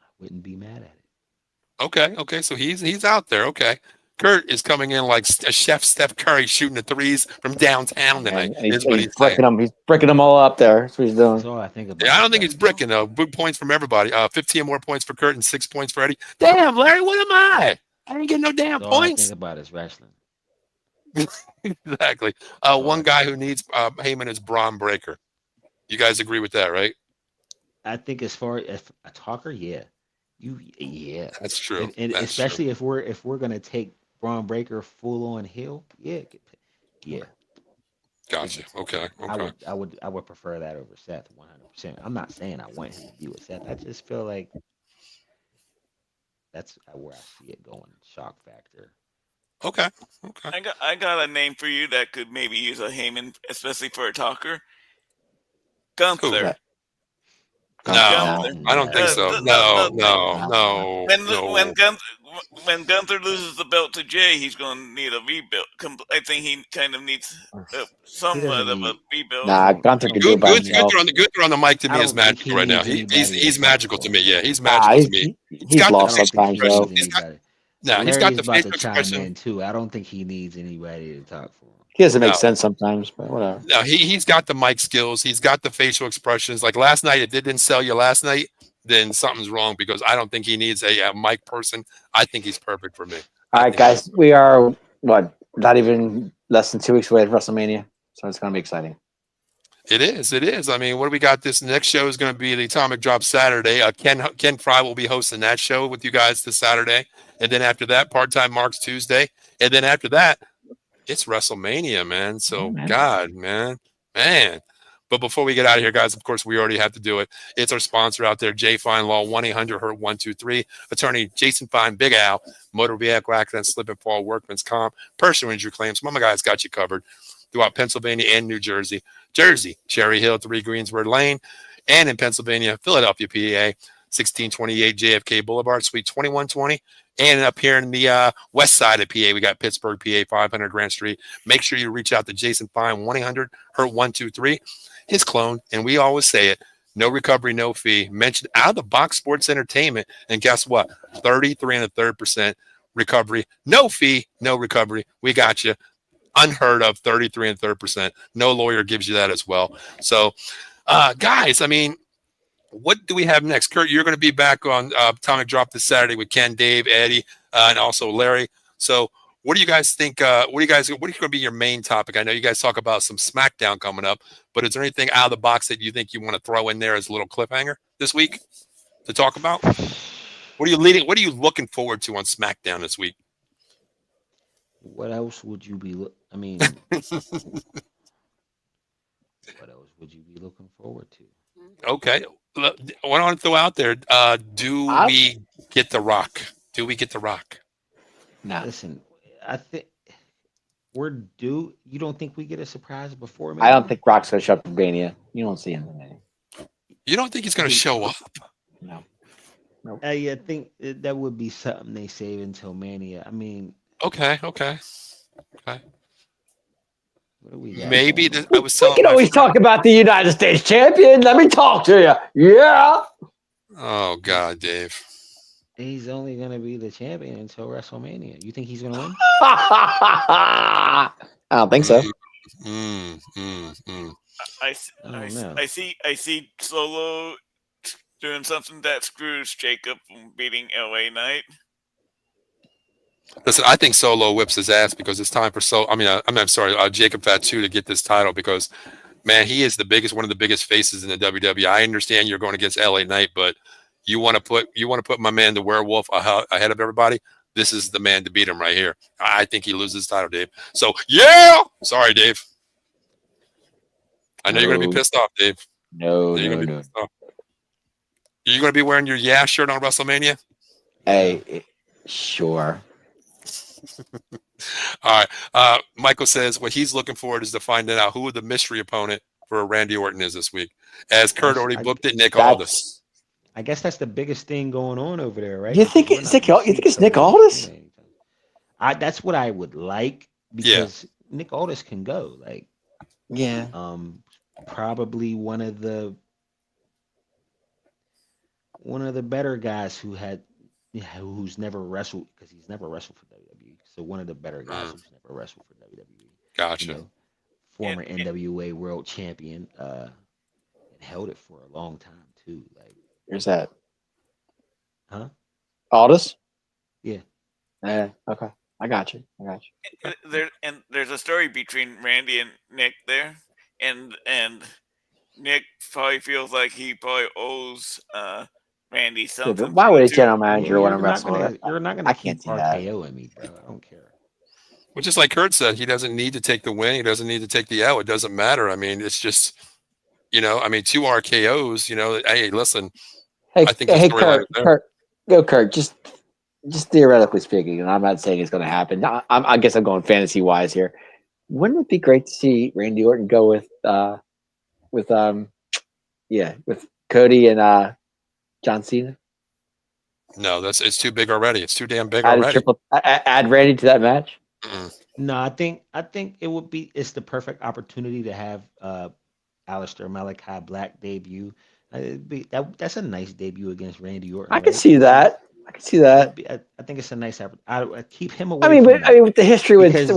I wouldn't be mad at it. Okay. So he's out there. Okay. Kurt is coming in like a chef Steph Curry shooting the threes from downtown tonight. And he's saying. bricking them. He's bricking them all up there. That's what he's doing. That's all I think about. Yeah, I don't think it's bricking though. Big points from everybody. 15 more points for Kurt and 6 points for Eddie. Damn, Larry, what am I? I didn't get no damn That's all I points. think about is wrestling. Exactly. One guy who needs Heyman is Braun Breaker. You guys agree with that, right? I think as far as a talker, yeah, That's true. and That's especially true. if we're gonna take Braun Breaker full on heel, yeah. Gotcha. Okay. I would prefer that over Seth 100%. I'm not saying I want him to be with Seth. I just feel like that's where I see it going. Shock factor. Okay. I got a name for you that could maybe use a Heyman, especially for a talker. Gunther. No, I don't think so. No. When when Gunther loses the belt to Jay, he's going to need a rebuild. I think he kind of needs somewhat of a rebuild. Nah, Gunther can do it by himself. Gunther on the mic to I me is don't think magical he right now. needs He's anybody to magical talk to for me. him. Yeah, he's Nah, magical to me. he's I lost don't think sometimes he though. needs anybody. No, he's got Larry's the about facial to chime expression. in too. I don't think he needs anybody to talk for him. He doesn't make No. sense sometimes, but whatever. No, he's got the mic skills. He's got the facial expressions. Like last night, if it didn't sell you last night, then something's wrong because I don't think he needs a mic person. I think he's perfect for me. All right, guys, we are not even less than 2 weeks away at WrestleMania, so it's going to be exciting. It is. It is. I mean, what do we got? This next show is going to be the Atomic Drop Saturday. Ken Fry will be hosting that show with you guys this Saturday, and then after that, Part-Time Marks Tuesday, and then after that, it's WrestleMania, man. So, God, man. But before we get out of here, guys, of course, we already have to do it. It's our sponsor out there, J Fine Law, 1-800-HURT-123. Attorney Jason Fine, Big Al, motor vehicle accident, slip and fall, workman's comp, personal injury claims. Mama guys got you covered throughout Pennsylvania and New Jersey. Jersey, Cherry Hill, 3 Greensburg Lane, and in Pennsylvania, Philadelphia, PA, 1628 JFK Boulevard, Suite 2120. And up here in the west side of PA, we got Pittsburgh, PA, 500 Grant Street. Make sure you reach out to Jason Fine, 1-800-HURT-123, his clone. And we always say it, no recovery, no fee. Mention Out of the Box Sports Entertainment. And guess what? 33 1/3% recovery. No fee, no recovery. We got you. Unheard of, 33 1/3%. No lawyer gives you that as well. So, guys, I mean, what do we have next? Kurt, you're going to be back on Atomic Drop this Saturday with Ken, Dave, Eddie, and also Larry. So what do you guys think? What is going to be your main topic? I know you guys talk about some SmackDown coming up, but is there anything out of the box that you think you want to throw in there as a little cliffhanger this week to talk about? What are you looking forward to on SmackDown this week? What else would you be? What else would you be looking forward to? Okay. What I want to throw out there, do we get The Rock? Do we get The Rock? No. Listen, I think we're due. You don't think we get a surprise before me? I don't think Rock's going to show up for Mania. You don't see him in Mania. You don't think he's going to show up? No. I think that would be something they save until Mania. I mean, Okay. what do we got? Maybe going on? I was We telling can my always friend- talk about the United States champion. Let me talk to you. Yeah. Oh God, Dave. He's only gonna be the champion until WrestleMania. You think he's gonna win? I don't think so. I see Solo doing something that screws Jacob from beating LA Knight. Listen, I think Solo whips his ass because it's time for I'm sorry, Jacob Fatu to get this title because, man, he is one of the biggest faces in the WWE. I understand you're going against LA Knight, but you want to put my man, the Werewolf, ahead of everybody. This is the man to beat him right here. I think he loses his title, Dave. So yeah, sorry, Dave. I know you're going to be pissed off, Dave. No. Are you going to be wearing your Yeah shirt on WrestleMania? Hey, sure. All right. Michael says what he's looking forward is to finding out who the mystery opponent for Randy Orton is this week. As Kurt already booked it, Nick Aldis. I guess that's the biggest thing going on over there, right? You think it's Nick Aldis? That's what I would like because Nick Aldis can go. Like, yeah. Probably one of the better guys who's never wrestled because he's never wrestled for WWE. So one of the better guys who's never wrestled for WWE. Gotcha. Former NWA World Champion, and held it for a long time too. Like, where's that? Huh? Aldis? Yeah. Okay. I got you. There's a story between Randy and Nick there, and Nick probably feels like he probably owes Randy something. Why would a general manager want to wrestle? wrestle? You're not gonna keep do that. RKO in me, bro. I don't care. Well, just like Kurt said, he doesn't need to take the win. He doesn't need to take the L. It doesn't matter. I mean, it's just, 2 RKOs. Hey, listen. Hey, I think Kurt. Just theoretically speaking, and I'm not saying it's going to happen. I guess I'm going fantasy wise here. Wouldn't it be great to see Randy Orton go with Cody and John Cena? No, it's too big already. It's too damn big Add a already. add Randy to that match. Mm. No, I think it would be it's the perfect opportunity to have Alistair Malachi Black debut. That's a nice debut against Randy Orton. I can right? see that. I can see that. I think it's a nice I keep him away I mean, from but that with the history because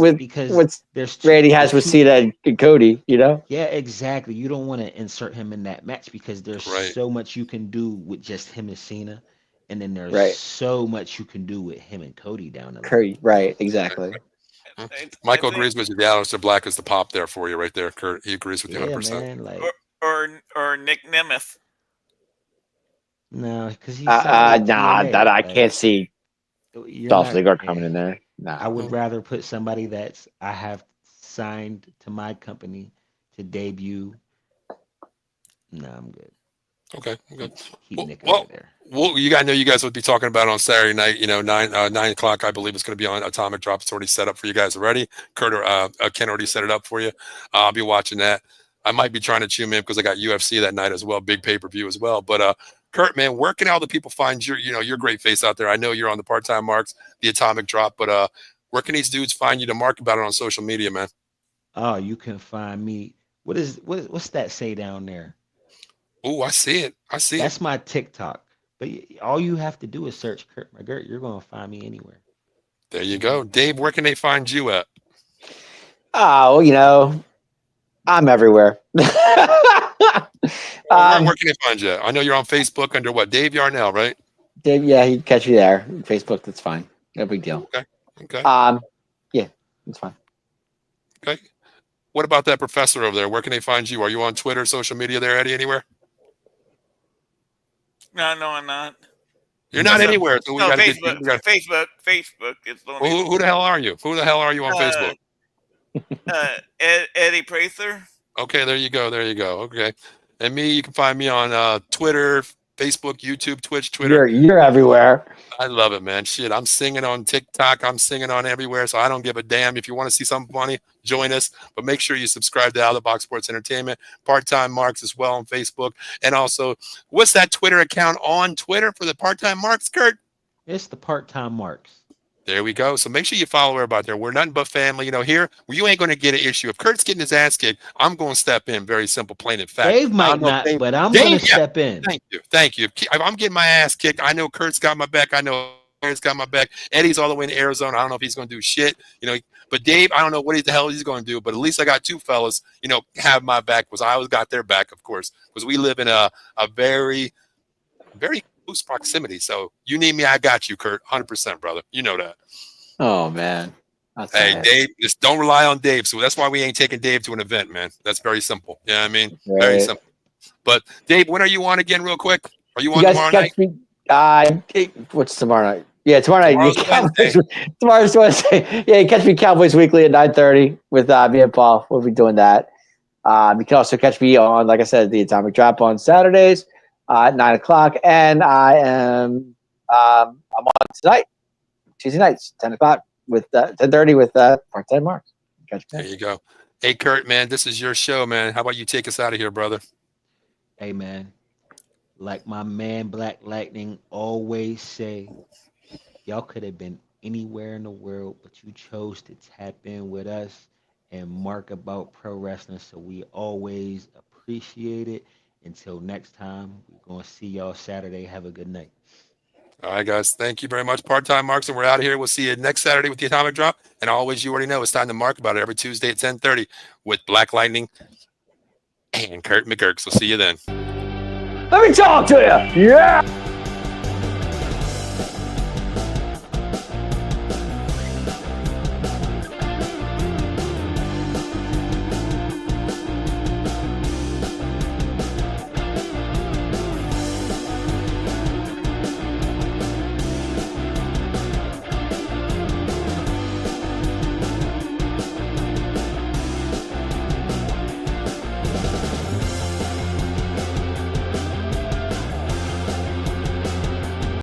with there's Randy has with Cena and Cody, you know. Yeah, exactly. You don't want to insert him in that match because there's Right. so much you can do with just him and Cena, and then there's Right. so much you can do with him and Cody down the line. Curry, right? Exactly. Michael I agrees with you. The Alistair Black is the pop there for you right there, Kurt. He agrees with you Yeah, 100%. man. Like, or Nick Nemeth. no, because he's signed with Nah, TNA. that I Like, can't see you're Dolph not. Ziggler coming in there. I Nah. would rather put somebody that's I have signed to my company to debut. No, I'm good. Okay, good. Keep Nick Well, over there. well, I know you guys would be talking about it on Saturday night. 9 o'clock. I believe it's going to be on Atomic Drop. It's already set up for you guys already. Kurt or Ken already set it up for you. I'll be watching that. I might be trying to tune in because I got UFC that night as well, big pay-per-view as well. But Kurt, man, where can all the people find your great face out there? I know you're on the Part-Time Marks, the Atomic Drop, but where can these dudes find you to mark about it on social media, man? Oh, you can find me. What's that say down there? Oh, I see it. That's my TikTok. But all you have to do is search Kurt McGirt. You're gonna find me anywhere. There you go. Dave, where can they find you at? Oh, I'm everywhere. Where can they find you? I know you're on Facebook under what? Dave Yarnell, right? Dave, yeah, you can catch me there. Facebook, that's fine. No big deal. Okay. Yeah, that's fine. Okay. What about that professor over there? Where can they find you? Are you on Twitter, social media there, Eddie, anywhere? No, I'm not. You're not anywhere. So No, Facebook. Facebook is the only. Who the hell are you? Who the hell are you on Facebook? Eddie Prather. Okay, there you go. Okay. And me, you can find me on Twitter, Facebook, YouTube, Twitch, Twitter. You're everywhere. I love it, man. Shit, I'm singing on TikTok. I'm singing on everywhere, so I don't give a damn. If you want to see something funny, join us. But make sure you subscribe to Out of the Box Sports Entertainment, Part-Time Marks as well on Facebook. And also, what's that Twitter account on Twitter for the Part-Time Marks, Kurt? It's the Part-Time Marks. There we go. So make sure you follow everybody there. We're nothing but family. Here, you ain't going to get an issue. If Kurt's getting his ass kicked, I'm going to step in. Very simple, plain and fact. Dave might not, but I'm going to step in. Thank you. If I'm getting my ass kicked, I know Kurt's got my back. I know Kurt's got my back. Eddie's all the way in Arizona. I don't know if he's going to do shit. But Dave, I don't know what the hell he's going to do. But at least I got two fellas, have my back. Because I always got their back, of course. Because we live in a very, very close proximity. So you need me, I got you, Kurt. 100%, brother. You know that. Oh man. Hey, Dave, just don't rely on Dave. So that's why we ain't taking Dave to an event, man. That's very simple. You know what I mean? Right. Very simple. But Dave, when are you on again, real quick? Are you on guys tomorrow catch night? Me, what's tomorrow night? Yeah, tomorrow night. Tomorrow's Wednesday. Yeah, you catch me Cowboys Weekly at 9:30 with me and Paul. We'll be doing that. You can also catch me on, like I said, the Atomic Drop on Saturdays at 9 o'clock, and I am I'm on tonight. Tuesday nights, 10 o'clock with 10:30 with Part-Time Marks. There you go. Hey, Kurt, man, this is your show, man. How about you take us out of here, brother? Hey, man. Like my man Black Lightning always say, y'all could have been anywhere in the world, but you chose to tap in with us and mark about pro wrestling. So we always appreciate it. Until next time, we're going to see y'all Saturday. Have a good night. All right, guys. Thank you very much. Part-Time Marks, and we're out of here. We'll see you next Saturday with the Atomic Drop. And always, you already know, it's time to mark about it every Tuesday at 10:30 with Black Lightning and Kurt McGurk. So see you then. Let me talk to you. Yeah.